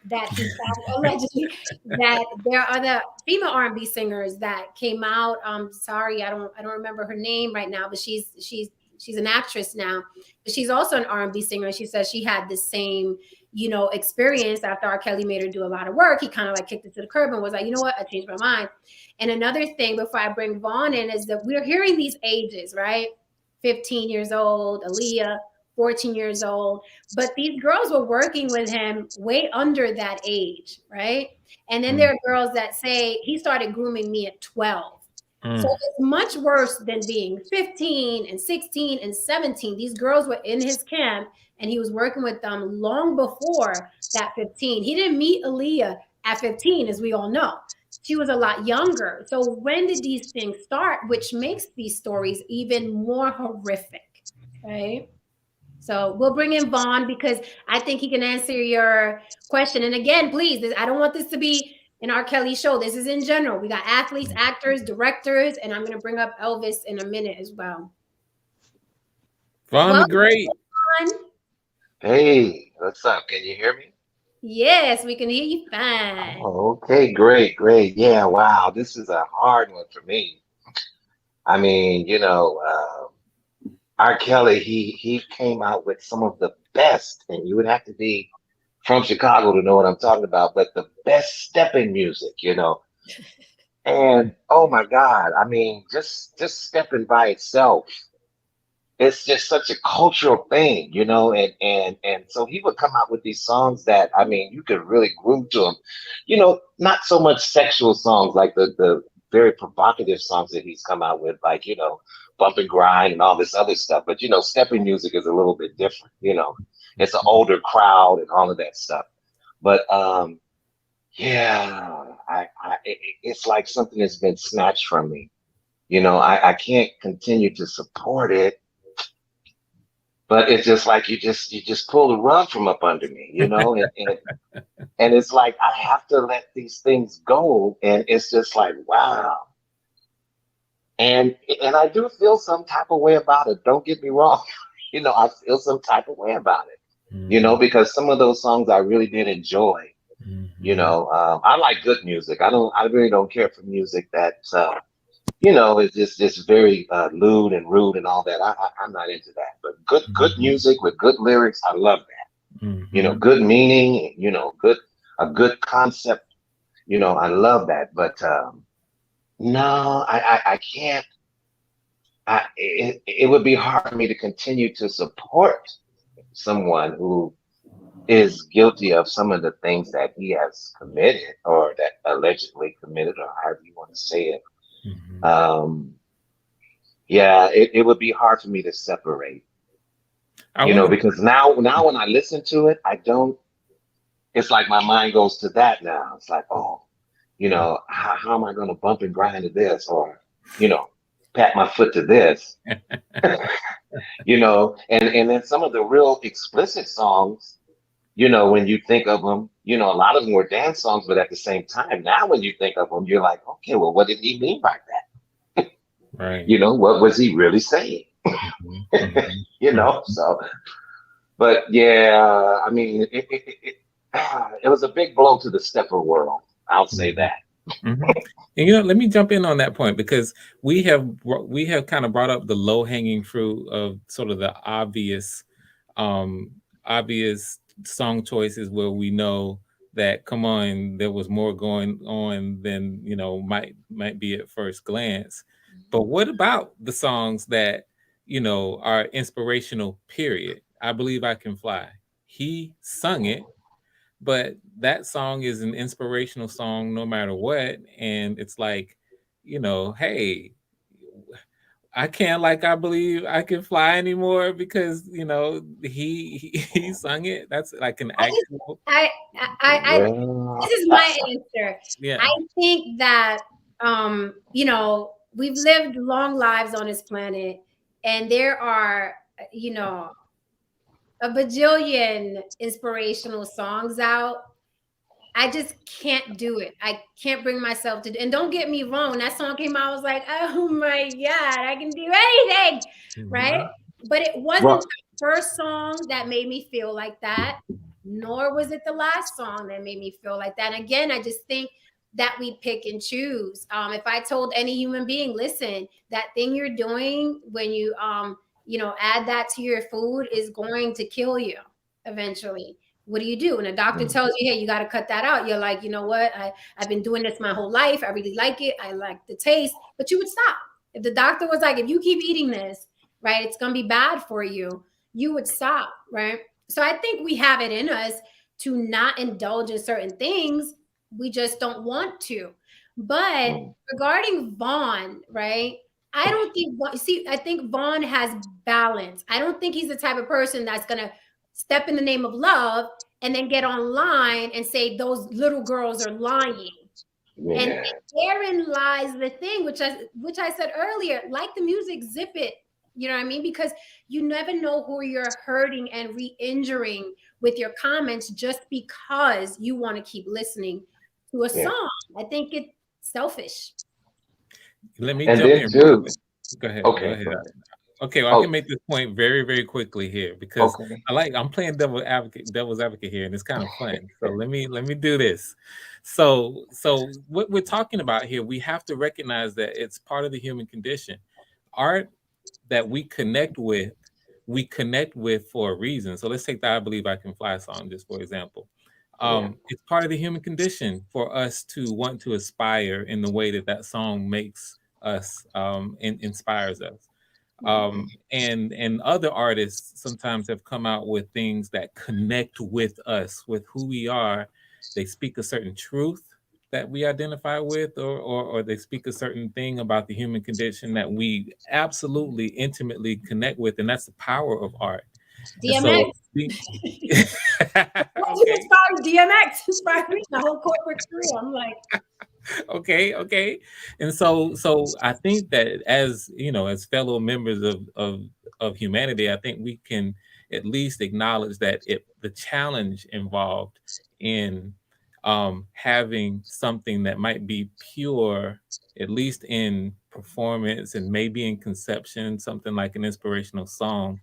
that he found allegedly that there are other female R&B singers that came out. Sorry, I don't remember her name right now, but she's an actress now. But she's also an R&B singer. She says she had the same, experience after R. Kelly made her do a lot of work. He kind of like kicked it to the curb and was like, you know what, I changed my mind. And another thing before I bring Vaughn in is that we're hearing these ages, right? 15 years old, Aaliyah, 14 years old. But these girls were working with him way under that age, right? And then there are girls that say he started grooming me at 12. So it's much worse than being 15 and 16 and 17. These girls were in his camp and he was working with them long before that 15. He didn't meet Aaliyah at 15, as we all know. She was a lot younger. So when did these things start, which makes these stories even more horrific, right? So we'll bring in Vaughn because I think he can answer your question. And again, please, I don't want this to be an R. Kelly show. This is in general. We got athletes, actors, directors, and I'm going to bring up Elvis in a minute as well. Vaughn the Well, Great. Vaughn, Hey, what's up? Can you hear me? yes, we can hear you fine. Oh, okay, great, great. Yeah, wow, this is a hard one for me. I mean, R. Kelly, he came out with some of the best, and you would have to be from Chicago to know what I'm talking about, but the best stepping music. And oh my God, I mean, just stepping by itself, it's just such a cultural thing, and so he would come out with these songs that I mean you could really groove to them, not so much sexual songs like the very provocative songs that he's come out with, like bump and grind and all this other stuff, but stepping music is a little bit different. It's an older crowd and all of that stuff, but yeah, it's like something that's been snatched from me. I can't continue to support it, but it's just like you just pull the rug from up under me, and it's like I have to let these things go, and it's just like wow, and I do feel some type of way about it. Don't get me wrong, I feel some type of way about it, because some of those songs I really did enjoy. I like good music. I really don't care for music that it's just very lewd and rude and all that. I'm not into that. But good music with good lyrics, I love that. Good meaning, a good concept, I love that. But no, I can't. It would be hard for me to continue to support someone who is guilty of some of the things that he has committed or that allegedly committed, or however you want to say it. Yeah, it would be hard for me to separate, because now when I listen to it, I don't, it's like my mind goes to that now. It's like, oh, how am I going to bump and grind to this, or, pat my foot to this, and then some of the real explicit songs, when you think of them, a lot of them were dance songs, but at the same time, now when you think of them, you're like, okay, well, what did he mean by that? Right. What was he really saying? So, but yeah, I mean, it was a big blow to the stepper world. I'll say that. And let me jump in on that point, because we have kind of brought up the low hanging fruit of sort of the obvious song choices where we know that, come on, there was more going on than might be at first glance. But what about the songs that are inspirational? Period. I Believe I Can Fly. He sung it, but that song is an inspirational song no matter what. And it's like, hey, I can't like I Believe I Can Fly anymore because he sung it. That's like an I just, actual. I Yeah. this is my answer. Yeah. I think that we've lived long lives on this planet, and there are a bajillion inspirational songs out. I just can't do it. I can't bring myself to. And don't get me wrong, when that song came out, I was like, oh my God, I can do anything, right? Mhm. But it wasn't Well, the first song that made me feel like that, nor was it the last song that made me feel like that. And again, I just think that we pick and choose. If I told any human being, listen, that thing you're doing when you add that to your food is going to kill you eventually. What do you do? And a doctor tells you, hey, you got to cut that out. You're like, you know what? I've been doing this my whole life. I really like it. I like the taste, but you would stop. If the doctor was like, if you keep eating this, right, it's going to be bad for you, you would stop, right? So I think we have it in us to not indulge in certain things. We just don't want to. But regarding Vaughn, right? I don't think, I think Vaughn has balance. I don't think he's the type of person that's going to step in the name of love and then get online and say those little girls are lying. And yeah, therein lies the thing, which I said earlier, like the music, zip it. You know what I mean? Because you never know who you're hurting and re-injuring with your comments just because you want to keep listening to a yeah. song. I think it's selfish. Let me And jump then in real too. quick. Go ahead. Go Okay, ahead. go ahead. Okay, well, I can Oh, make this point very, very quickly here because okay. I'm playing devil's advocate here, and it's kind of fun. So let me do this. So what we're talking about here, we have to recognize that it's part of the human condition. Art that we connect with for a reason. So let's take the I Believe I Can Fly song just for example. Yeah, It's part of the human condition for us to want to aspire in the way that that song makes us inspires us. And other artists sometimes have come out with things that connect with us, with who we are. They speak a certain truth that we identify with, or they speak a certain thing about the human condition that we absolutely intimately connect with, and that's the power of art. And so DMX. we Who okay. inspired DMX? Inspired me my whole corporate career. I'm like, Okay. And so I think that as as fellow members of humanity, I think we can at least acknowledge that the challenge involved in having something that might be pure, at least in performance and maybe in conception, something like an inspirational song,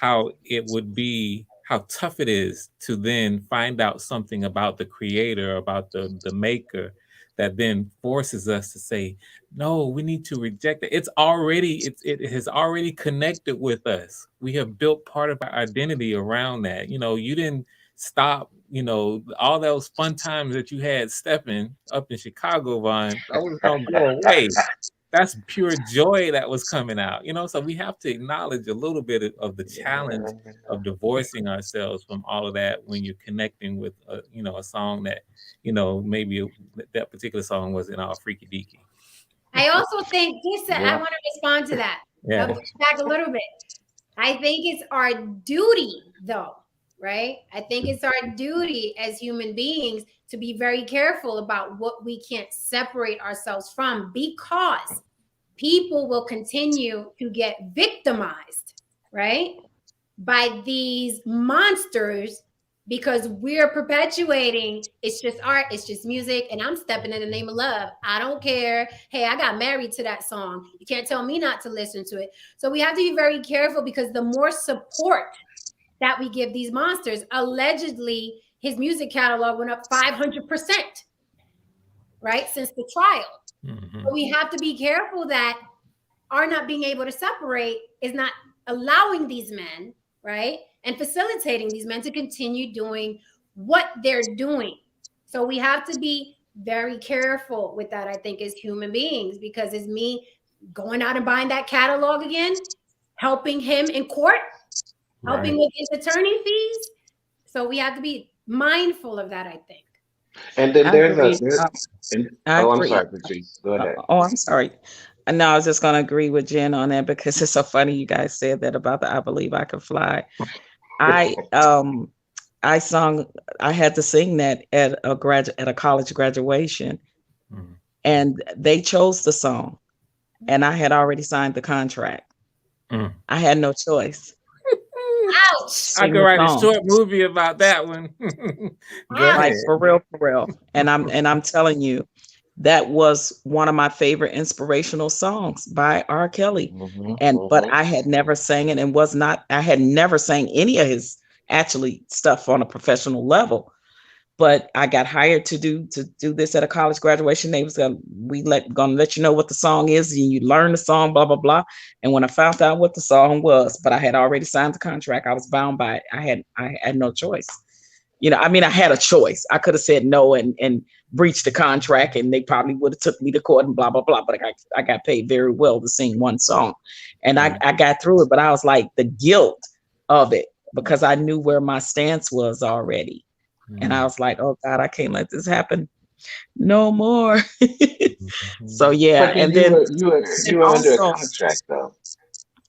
how it would be, how tough it is to then find out something about the creator, about the maker, that then forces us to say, no, we need to reject it. It has already connected with us. We have built part of our identity around that. You didn't stop, all those fun times that you had stepping up in Chicago, Vaughn, those don't go away. That's pure joy that was coming out. So we have to acknowledge a little bit of the challenge of divorcing ourselves from all of that when you're connecting with a song that maybe that particular song wasn't all freaky deaky. I also think this. I yeah, want to respond to that. I'll Yeah. push back a little bit. I think it's our duty, though, right? I think it's our duty as human beings to be very careful about what we can't separate ourselves from, because people will continue to get victimized, right, by these monsters, because we're perpetuating it's just art, it's just music, and I'm stepping in the name of love. I don't care. Hey, I got married to that song. You can't tell me not to listen to it. So we have to be very careful, because the more support that we give these monsters, allegedly his music catalog went up 500%, right, since the trial. Mhm. So we have to be careful that our not being able to separate is not allowing these men, right, and facilitating these men to continue doing what they're doing. So we have to be very careful with that, I think, as human beings, because it's me going out and buying that catalog again, helping him in court, helping with his attorney fees. So we have to be mindful of that, I think. And then I agree. I oh, I'm agree. sorry, Patrice. Go ahead. Oh, I'm sorry. No, I was just going to agree with Jen on that because it's so funny you guys said that about the I Believe I Can Fly. I I sung I had to sing that at a college graduation, and they chose the song, and I had already signed the contract. I had no choice. Ouch! I could write a short movie about that one. Like for real. And I'm telling you, that was one of my favorite inspirational songs by R. Kelly. But I had never sang it, and I had never sang any of his actually stuff on a professional level. But I got hired to do this at a college graduation. They was gonna let you know what the song is, and you learn the song, blah blah blah. And when I found out what the song was, but I had already signed the contract, I was bound by it. I had no choice. I mean, I had a choice. I could have said no and breached the contract, and they probably would have took me to court and blah blah blah. But I got paid very well to sing one song, and I got through it. But I was like the guilt of it, because I knew where my stance was already. And I was like, oh God, I can't let this happen no more. So yeah. But and you then were under a contract though.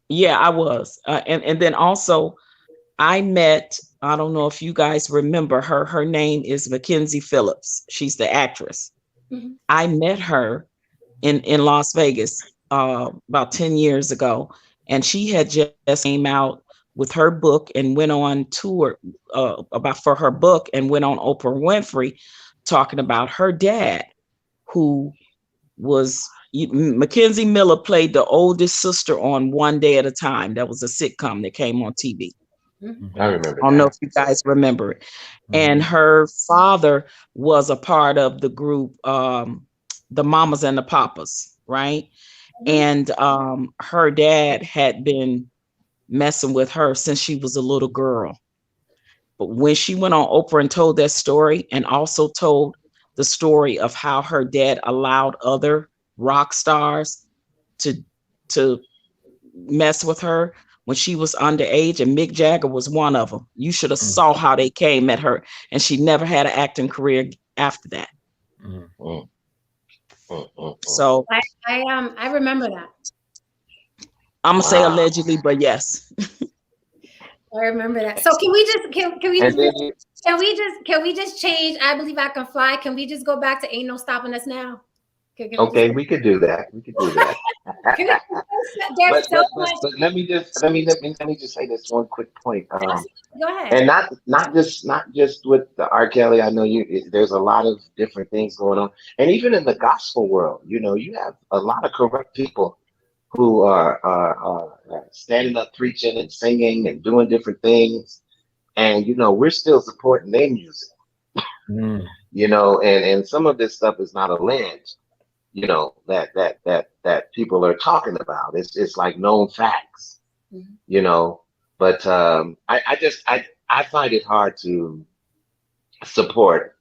Yeah, I was. And then also I met, I don't know if you guys remember her. Her name is Mackenzie Phillips. She's the actress. I met her in Las Vegas about 10 years ago. And she had just came out with her book and went on tour for her book, and went on Oprah Winfrey talking about her dad, who was Mackenzie Miller played the oldest sister on One Day at a Time. That was a sitcom that came on TV. I remember. I don't know if you guys remember it. And her father was a part of the group, the Mamas and the Papas, right? And her dad had been messing with her since she was a little girl. But when she went on Oprah and told that story, and also told the story of how her dad allowed other rock stars to mess with her when she was underage, and Mick Jagger was one of them. You should have saw how they came at her, and she never had an acting career after that. So I remember that. I'm gonna say allegedly, but yes. I remember that. So can we just change I Believe I Can Fly? Can we just go back to Ain't No Stopping Us Now? Okay, we could do that. But let me just say this one quick point. Go ahead. And not just with the R. Kelly. I know there's a lot of different things going on, and even in the gospel world, you have a lot of corrupt people who are standing up preaching and singing and doing different things, and we're still supporting their music. And some of this stuff is not alleged. That people are talking about. It's like known facts. But I find it hard to support.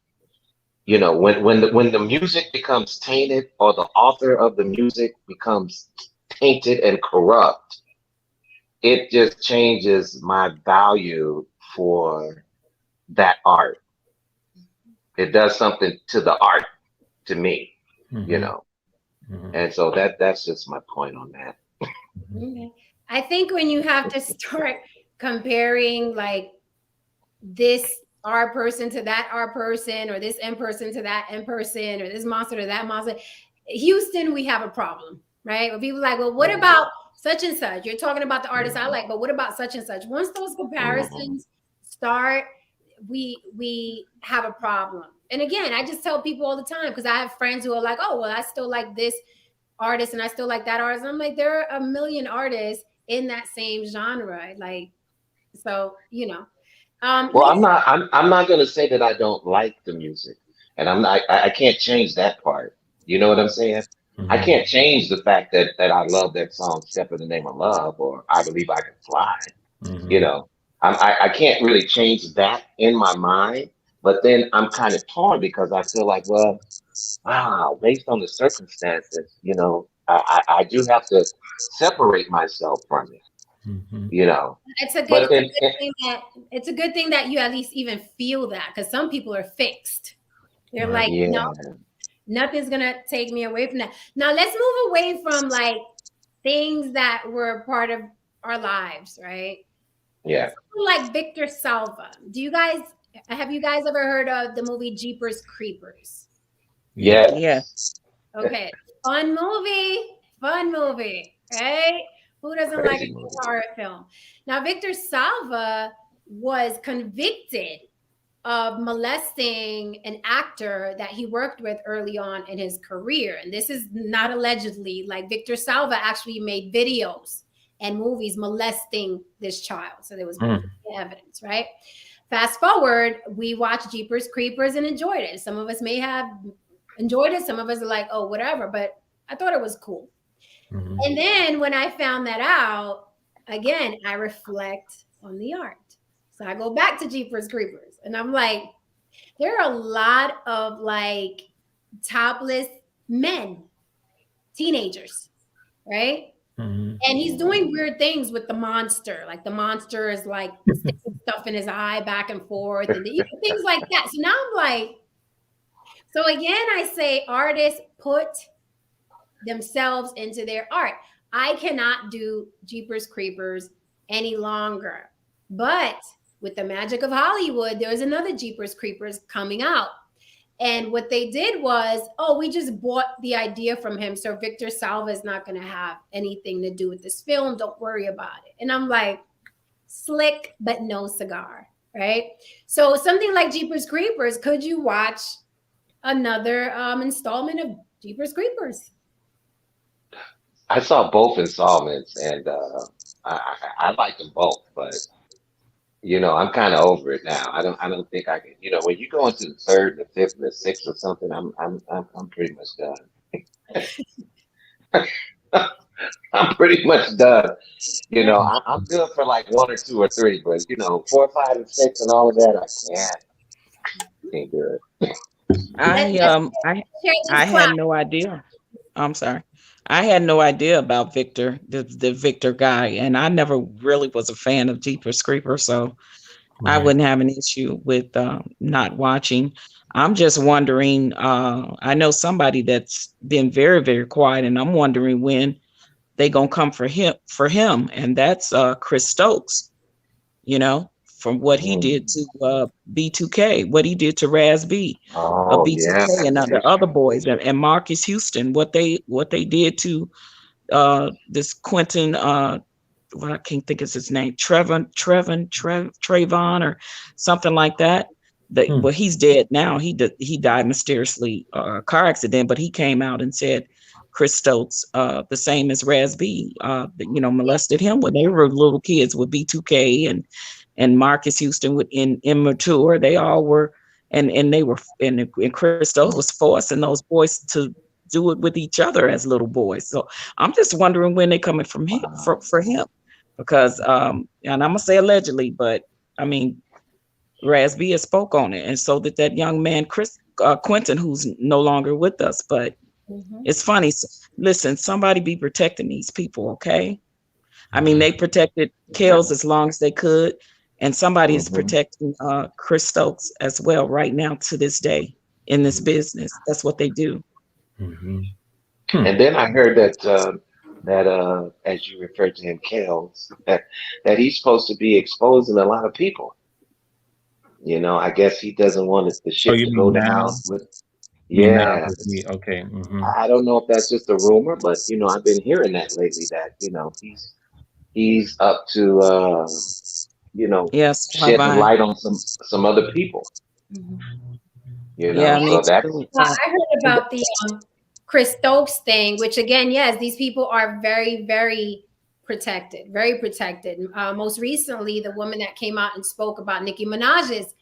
When the music becomes tainted, or the author of the music becomes tainted and corrupt, it just changes my value for that art. It does something to the art, to me, and so that's just my point on that. Okay. I think when you have to start comparing like this R person to that R person, or this M person to that M person, or this monster to that monster, Houston, we have a problem. Right? Where people are like, well, what about such and such? You're talking about the artist I like, but what about such and such? Once those comparisons start, we have a problem. And again, I just tell people all the time, because I have friends who are like, oh, well, I still like this artist and I still like that artist. And I'm like, there are a million artists in that same genre. Like, so, well, I'm not going to say that I don't like the music, and I can't change that part. You know what I'm saying? I can't change the fact that I love that song, Step in the Name of Love, or I Believe I Can Fly. I can't really change that in my mind. But then I'm kind of torn because I feel like, well, wow, based on the circumstances, I do have to separate myself from it, Mhm. you know. It's a good, But then, thing that it's a good thing that you at least even feel that, because some people are fixed. They're Right. like, no, yeah, nothing's gonna take me away from that. Now let's move away from like things that were part of our lives, right? yeah, Like Victor Salva. Have you guys ever heard of the movie Jeepers Creepers? Yeah. Yeah. yes, Okay. Fun movie, right? Who doesn't like a crazy good movie. horror film? Now, Victor Salva was convicted of molesting an actor that he worked with early on in his career. And this is not allegedly, like Victor Salva actually made videos and movies molesting this child. So there was Mm. evidence, right? Fast forward, we watched Jeepers Creepers and enjoyed it. Some of us may have enjoyed it. Some of us are like, oh, whatever. But I thought it was cool. Mhm. And then when I found that out, again, I reflect on the art. So I go back to Jeepers Creepers and I'm like, there are a lot of like topless men, teenagers, right? Mhm. And he's doing weird things with the monster. Like the monster is like sticking stuff in his eye back and forth and things like that. So now I'm like, so again, I say artists put themselves into their art. I cannot do Jeepers Creepers any longer. But with the magic of Hollywood, there's another Jeepers Creepers coming out. And what they did was, oh, we just bought the idea from him. So Victor Salva is not going to have anything to do with this film. Don't worry about it. And I'm like, slick, but no cigar, right? So something like Jeepers Creepers, could you watch another installment of Jeepers Creepers? I saw both installments, and I like them both, but I'm kind of over it now. I don't think I can. When you go into the third, and the fifth, and the sixth, or something, I'm pretty much done. I'm pretty much done. I'm good for like one or two or three, but 4, 5, and 6, and all of that, I can't do it. I Let's um I share this I class. had no idea. I'm sorry. I had no idea about Victor, the Victor guy, and I never really was a fan of Jeepers Creepers, so I Right. wouldn't have an issue with not watching. I'm just wondering. I know somebody that's been very, very quiet, and I'm wondering when they gonna come for him, and that's Chris Stokes. From what he did Mm. to B2K, what he did to Raz B, Oh yeah, B2K, and the that's other true. boys, and Marcus Houston, what they did to this Quentin. Well, I can't think of his name, Trayvon, or something like that. Hmm. Well, he's dead now. He died mysteriously, car accident. But he came out and said Chris Stokes, the same as Raz B, molested him when they were little kids with B2K and Marcus Houston with in Immature. They all were, and they were, and Chris Stokes was forcing those boys to do it with each other as little boys. So I'm just wondering when they're coming from him Wow. for him, because and I'm gonna say allegedly, but I mean Rasby has spoke on it, and so did that young man Chris Quentin, who's no longer with us. But Mhm. it's funny. Listen, somebody be protecting these people, okay? I mean, Mhm. they protected Yeah. Kels as long as they could, and somebody is hmm protecting Chris Stokes as well right now to this day in this business. That's what they do. Mhm. Hmm. And then I heard that as you referred to him, Kels, that he's supposed to be exposing a lot of people. I guess he doesn't want the Oh, shit you to go mean down now? with. You mean now Yeah, with me? Okay. Hmm. I don't know if that's just a rumor, but I've been hearing that lately. That he's up to you know Yes, have shedding I. light on some other people. Mhm. Yeah, me So that's too. I heard about the Chris Stokes thing, which again, yes, these people are very, very protected, very protected. Most recently, the woman that came out and spoke about Nicki Minaj's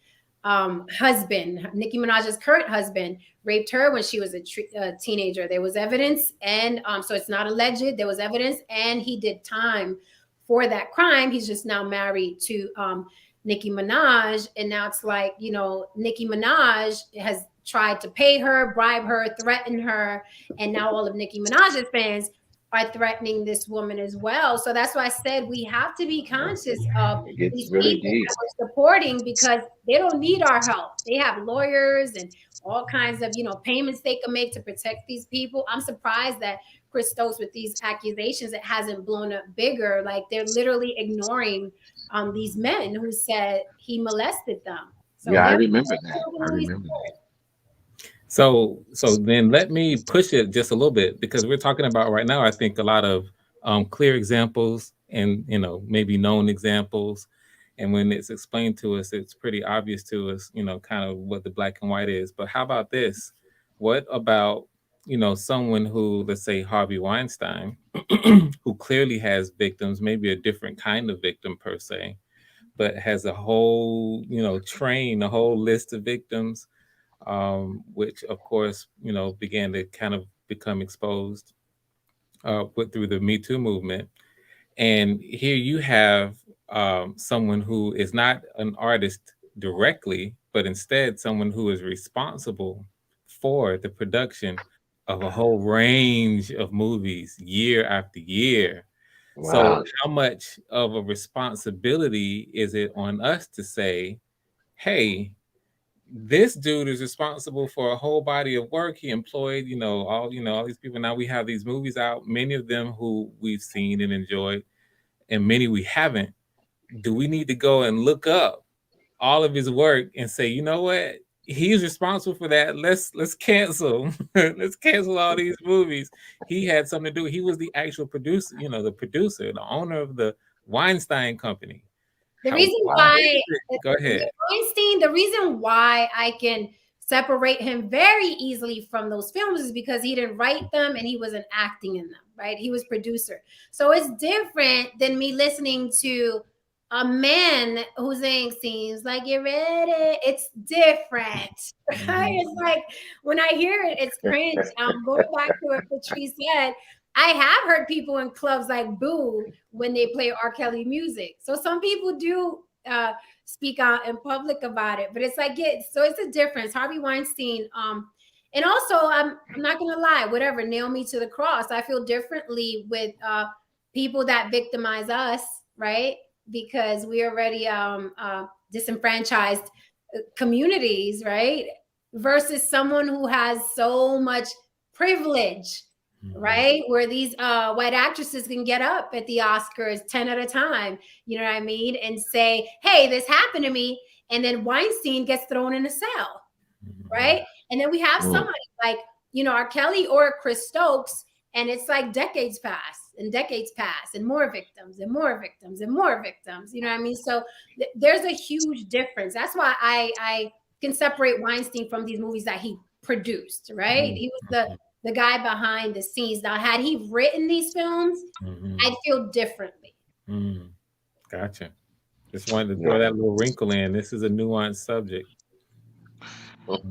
husband, Nicki Minaj's current husband, raped her when she was a teenager. There was evidence, and so it's not alleged. There was evidence, and he did time for that crime. He's just now married to Nicki Minaj, and now it's like, you know, Nicki Minaj has tried to pay her, bribe her, threaten her, and now all of Nicki Minaj's fans are threatening this woman as well. So that's why I said we have to be conscious of It gets these really people deep. that we're supporting, because they don't need our help. They have lawyers and all kinds of, you know, payments they can make to protect these people. I'm surprised that Chris Stokes, with these accusations, it hasn't blown up bigger. Like, they're literally ignoring these men who said he molested them. So Yeah, I they're remember that. I remember that. So then let me push it just a little bit, because we're talking about right now, I think, a lot of clear examples and, you know, maybe known examples. And when it's explained to us, it's pretty obvious to us, you know, kind of what the black and white is. But how about this? What about, you know, someone who, let's say Harvey Weinstein, who clearly has victims, maybe a different kind of victim per se, but has a whole, you know, a whole list of victims, which of course, you know, began to kind of become exposed through the Me Too movement. And here you have someone who is not an artist directly, but instead someone who is responsible for the production of a whole range of movies year after year. So Wow. how much of a responsibility is it on us to say, hey, this dude is responsible for a whole body of work. He employed, you know, all these people. Now we have these movies out, many of them who we've seen and enjoyed, and many we haven't. Do we need to go and look up all of his work and say, you know what? He's responsible for that. Let's cancel. Let's cancel all these movies. He had something to do. He was the actual producer, you know, the producer, the owner of the Weinstein Company. The How, reason Wow. why go ahead. Weinstein, the reason why I can separate him very easily from those films is because he didn't write them and he wasn't acting in them, right? He was producer. So it's different than me listening to a man who's saying scenes like you read it. It's different. Right? It's like when I hear it, it's cringe. Going back to what Patrice said, I have heard people in clubs like boo when they play R. Kelly music. So some people do speak out in public about it, but it's like, so it's a difference. Harvey Weinstein, and also I'm not gonna lie, whatever, nail me to the cross. I feel differently with people that victimize us, right? Because we already disenfranchised communities, right? Versus someone who has so much privilege, right? Where these white actresses can get up at the Oscars 10 at a time, you know what I mean? And say, hey, this happened to me. And then Weinstein gets thrown in a cell, right? And then we have somebody like, you know, R. Kelly or Chris Stokes, and it's like decades pass and decades pass and more victims and more victims and more victims, you know what I mean? So there's a huge difference. That's why I can separate Weinstein from these movies that he produced, right? He was the guy behind the scenes. Now, had he written these films, I'd feel differently. Gotcha. Just wanted to throw that little wrinkle in. This is a nuanced subject.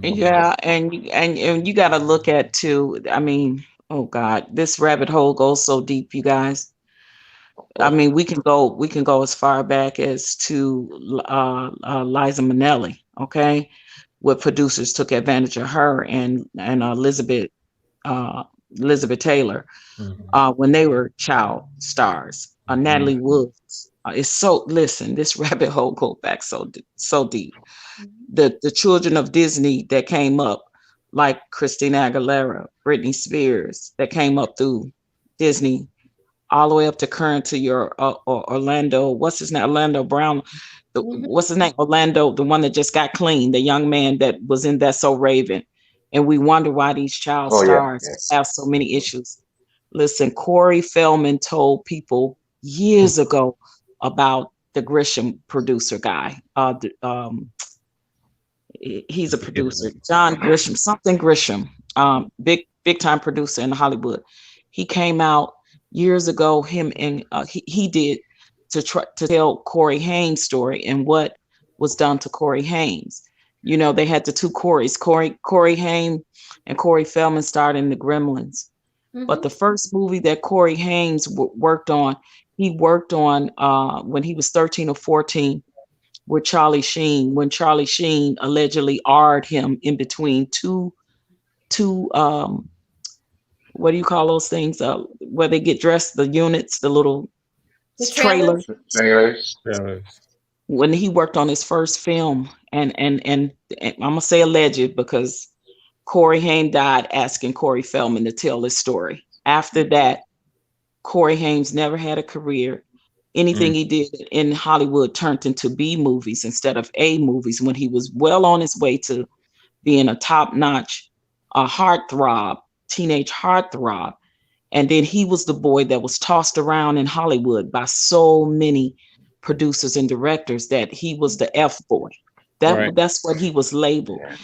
Yeah, and you got to look at too. I mean, oh God, this rabbit hole goes so deep, you guys. I mean, we can go as far back as to Liza Minnelli, okay? What producers took advantage of her and Elizabeth Taylor when they were child stars. Natalie Woods. It's so, listen, this rabbit hole goes back so deep. The children of Disney that came up, like Christina Aguilera, Britney Spears, that came up through Disney, all the way up to current to your Orlando. What's his name? Orlando Brown. What's his name? Orlando, the one that just got clean, the young man that was in That's So Raven. And we wonder why these child stars have so many issues. Listen, Corey Feldman told people years ago about the Grisham producer guy. He's a producer, John Grisham, something Grisham, big time producer in Hollywood. He came out years ago. He did to tell Corey Haim's story and what was done to Corey Haim's. You know, they had the two Corys, Corey Haim and Corey Feldman, starred in The Gremlins. But the first movie that Corey Haim worked on, he worked on when he was 13 or 14 with Charlie Sheen, when Charlie Sheen allegedly R him in between two what do you call those things? Where they get dressed, the units, the little The trailer. trailers. Trailers. Trailers. When he worked on his first film, and I'm gonna say alleged because Corey Haim died asking Corey Feldman to tell his story. After that, Corey Haim's never had a career. Anything Mm. he did in Hollywood turned into B movies instead of A movies when he was well on his way to being a top-notch heartthrob, teenage heartthrob. And then he was the boy that was tossed around in Hollywood by so many producers and directors that he was the F boy. Right. That's what he was labeled. Yeah.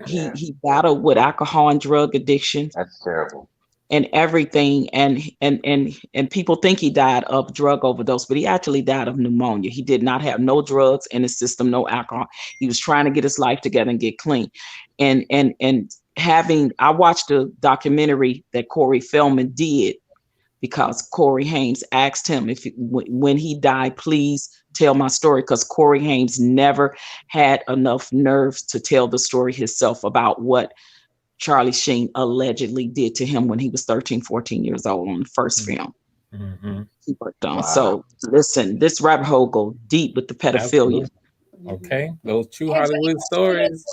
He Yeah. he battled with alcohol and drug addiction That's terrible. and everything, and people think he died of drug overdose, but he actually died of pneumonia. He did not have no drugs in his system, no alcohol. He was trying to get his life together and get clean. And having I watched a documentary that Corey Feldman did because Corey Hames asked him if when he died, please tell my story, because Corey Hames never had enough nerves to tell the story himself about what Charlie Sheen allegedly did to him when he was 13, 14 years old on the first film Mm-hmm. he worked on. Wow. So listen, this rabbit hole go deep with the pedophilia. Absolutely. Okay. Those true Yeah, so Hollywood stories.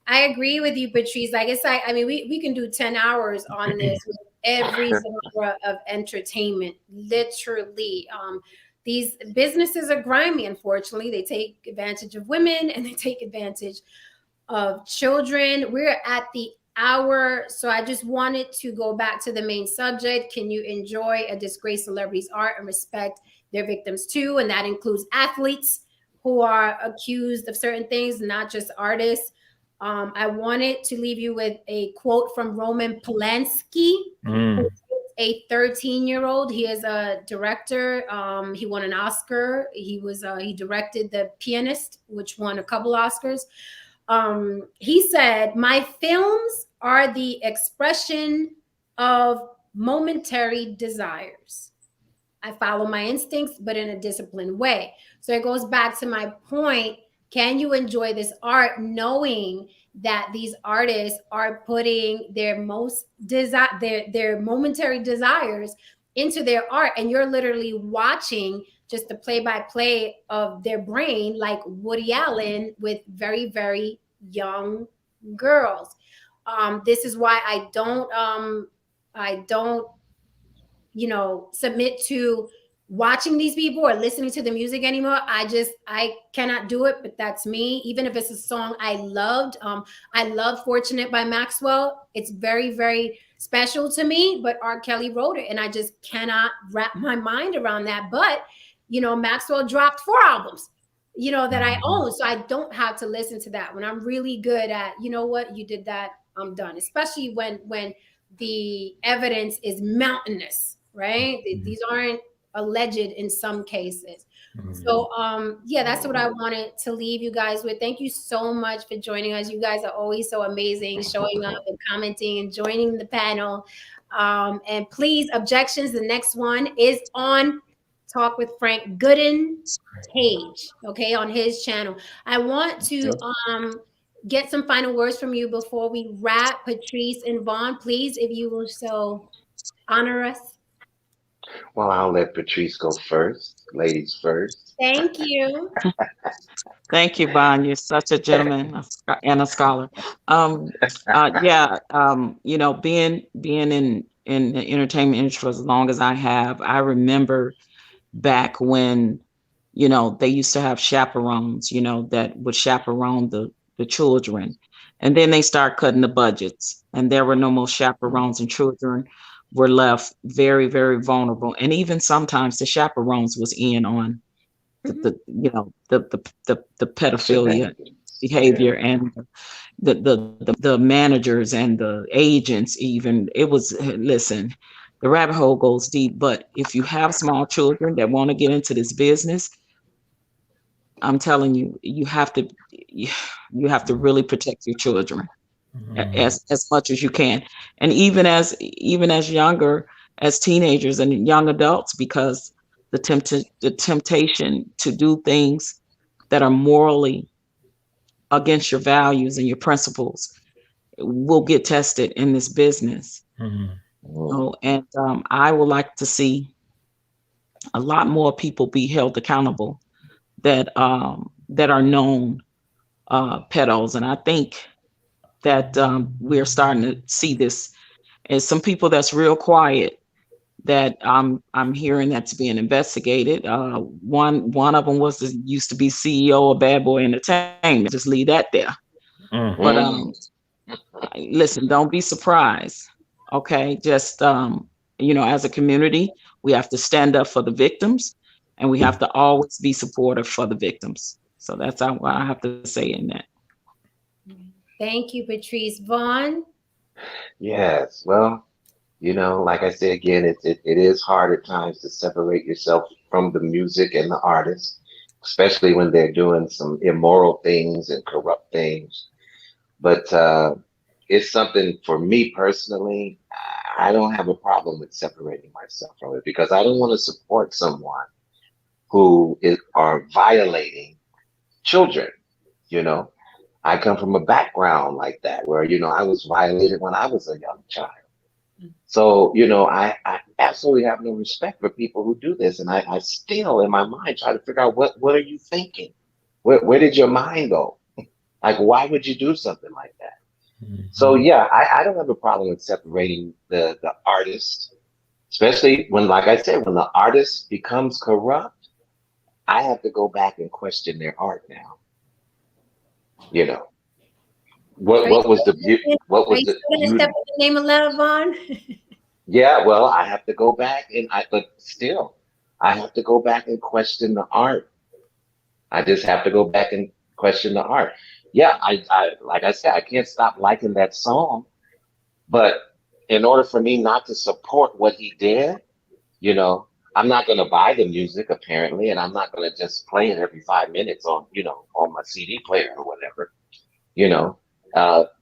I agree with you, Patrice. Like I mean, we can do 10 hours on this with every genre of entertainment, literally. These businesses are grimy, unfortunately. They take advantage of women and they take advantage of children. We're at the hour, so I just wanted to go back to the main subject. Can you enjoy a disgraced celebrity's art and respect their victims too? And that includes athletes who are accused of certain things, not just artists. I wanted to leave you with a quote from Roman Polanski, Mm. a 13-year-old. He is a director. He won an Oscar. He directed The Pianist, which won a couple Oscars. He said, "My films are the expression of momentary desires. I follow my instincts, but in a disciplined way." So it goes back to my point. Can you enjoy this art knowing that these artists are putting their their momentary desires into their art, and you're literally watching just the play-by-play of their brain, like Woody Allen with very, very young girls. This is why I don't submit to watching these people or listening to the music anymore. I cannot do it, but that's me. Even if it's a song I loved. I love Fortunate by Maxwell. It's very, very special to me, but R. Kelly wrote it, and I just cannot wrap my mind around that. But, Maxwell dropped 4 albums, that I own. So I don't have to listen to that when I'm really good at, what, you did that, I'm done. Especially when the evidence is mountainous, right? These aren't alleged in some cases. So yeah, that's what I wanted to leave you guys with. Thank you so much for joining us. You guys are always so amazing, showing up and commenting and joining the panel. And please, Objections, the next one is on Talk with Frank Goodin page, okay, on his channel. I want to get some final words from you before we wrap. Patrice and Vaughn, please, if you will so honor us. Well, I'll let Patrice go first. Ladies first. Thank you. Thank you, Bon. You're such a gentleman and a scholar. Being in the entertainment industry for as long as I have, I remember back when, they used to have chaperones, that would chaperone the children. And then they start cutting the budgets, and there were no more chaperones, and children were left very, very vulnerable. And even sometimes the chaperones was in on the pedophilia behavior, and the managers and the agents. Even it was, listen, the rabbit hole goes deep. But if you have small children that want to get into this business, I'm telling you, you have to really protect your children as much as you can, and even as younger, as teenagers and young adults, because the temptation to do things that are morally against your values and your principles will get tested in this business. Mhm. Mm. Oh, and I would like to see a lot more people be held accountable that are known pedos, and I think that we're starting to see this. And some people that's real quiet that I'm hearing that's being investigated. One of them was used to be CEO of Bad Boy Entertainment. Just leave that there. Mm. But Mm. listen, don't be surprised. Okay, just as a community, we have to stand up for the victims, and we have to always be supportive for the victims. So that's what I have to say in that. Thank you, Patrice. Vaughn. Yes. Well, like I say again, it is hard at times to separate yourself from the music and the artist, especially when they're doing some immoral things and corrupt things. But it's something for me personally. I don't have a problem with separating myself from it because I don't want to support someone are violating children. You know, I come from a background like that where I was violated when I was a young child. So, I absolutely have no respect for people who do this. And I still, in my mind, try to figure out what are you thinking? Where did your mind go? Like, why would you do something like that? So, Mhm. yeah, I don't have a problem with separating the artist, especially when, like I said, when the artist becomes corrupt, I have to go back and question their art now. You know, what Are you what was the beauty? What are was you the still gonna step beauty? in the name of love, Vaughn? Yeah, well, I have to go back but still, I have to go back and question the art. I just have to go back and question the art. Yeah, I like I said, I can't stop liking that song, but in order for me not to support what he did, you know, I'm not going to buy the music apparently, and I'm not going to just play it every 5 minutes on my CD player or whatever. You know,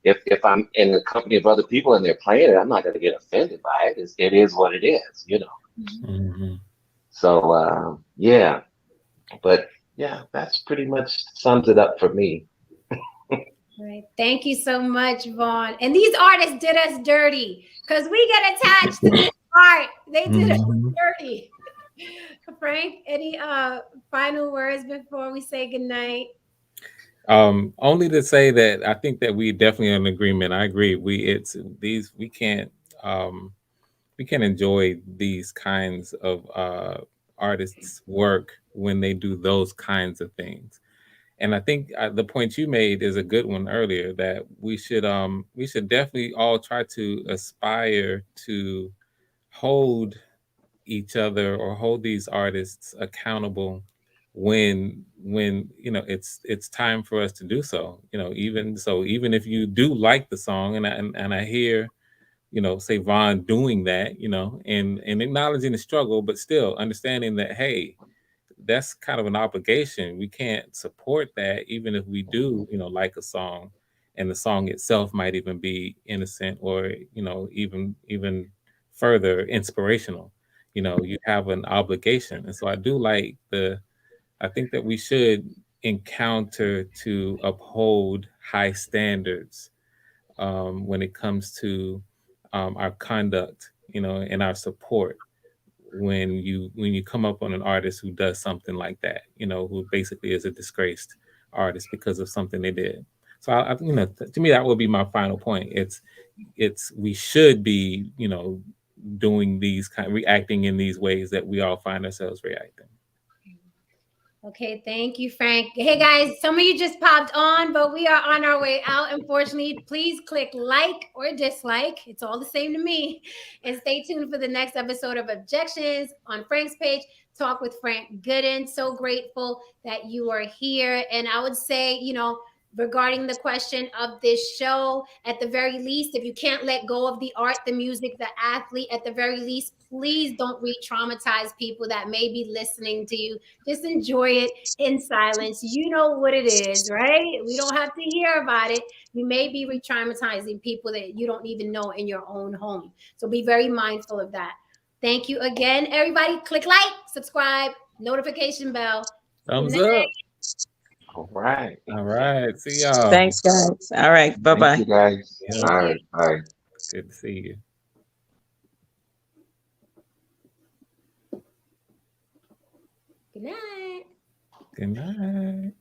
if I'm in the company of other people and they're playing it, I'm not going to get offended by it. It is what it is. Mhm. So yeah, but yeah, that's pretty much sums it up for me. Right. Thank you so much, Vaughn. And these artists did us dirty because we get attached to this art. They did us Mhm. dirty. Frank, any final words before we say goodnight? Only to say that I think that we definitely are in agreement. I agree. It's these um, we can't enjoy these kinds of artists' work when they do those kinds of things. And I think the point you made is a good one earlier that we should definitely all try to aspire to hold each other or hold these artists accountable when it's time for us to do so. Even if you do like the song and I hear say Vaughn doing that, and acknowledging the struggle, but still understanding that, hey, that's kind of an obligation. We can't support that even if we do, like a song, and the song itself might even be innocent or, even further inspirational. You have an obligation. And so I think that we should encounter to uphold high standards when it comes to our conduct, and our support when you come up on an artist who does something like that, who basically is a disgraced artist because of something they did. So to me, that would be my final point. It's we should be, doing reacting in these ways that we all find ourselves reacting. Okay, thank you, Frank. Hey guys, some of you just popped on, but we are on our way out. Unfortunately, please click like or dislike. It's all the same to me. And stay tuned for the next episode of Objections on Frank's page. Talk with Frank Goodin. So grateful that you are here. And I would say, regarding the question of this show, at the very least, if you can't let go of the art, the music, the athlete, at the very least, please don't re-traumatize people that may be listening to you. Just enjoy it in silence. You know what it is, right? We don't have to hear about it. You may be re-traumatizing people that you don't even know in your own home. So be very mindful of that. Thank you again, everybody. Click like, subscribe, notification bell. Thumbs Good night. up. All right. All right. See y'all. Thanks, guys. All right. Thank Bye-bye. you guys. Yeah. Thank All you. right. Bye. Good to see you. Good night. Good night.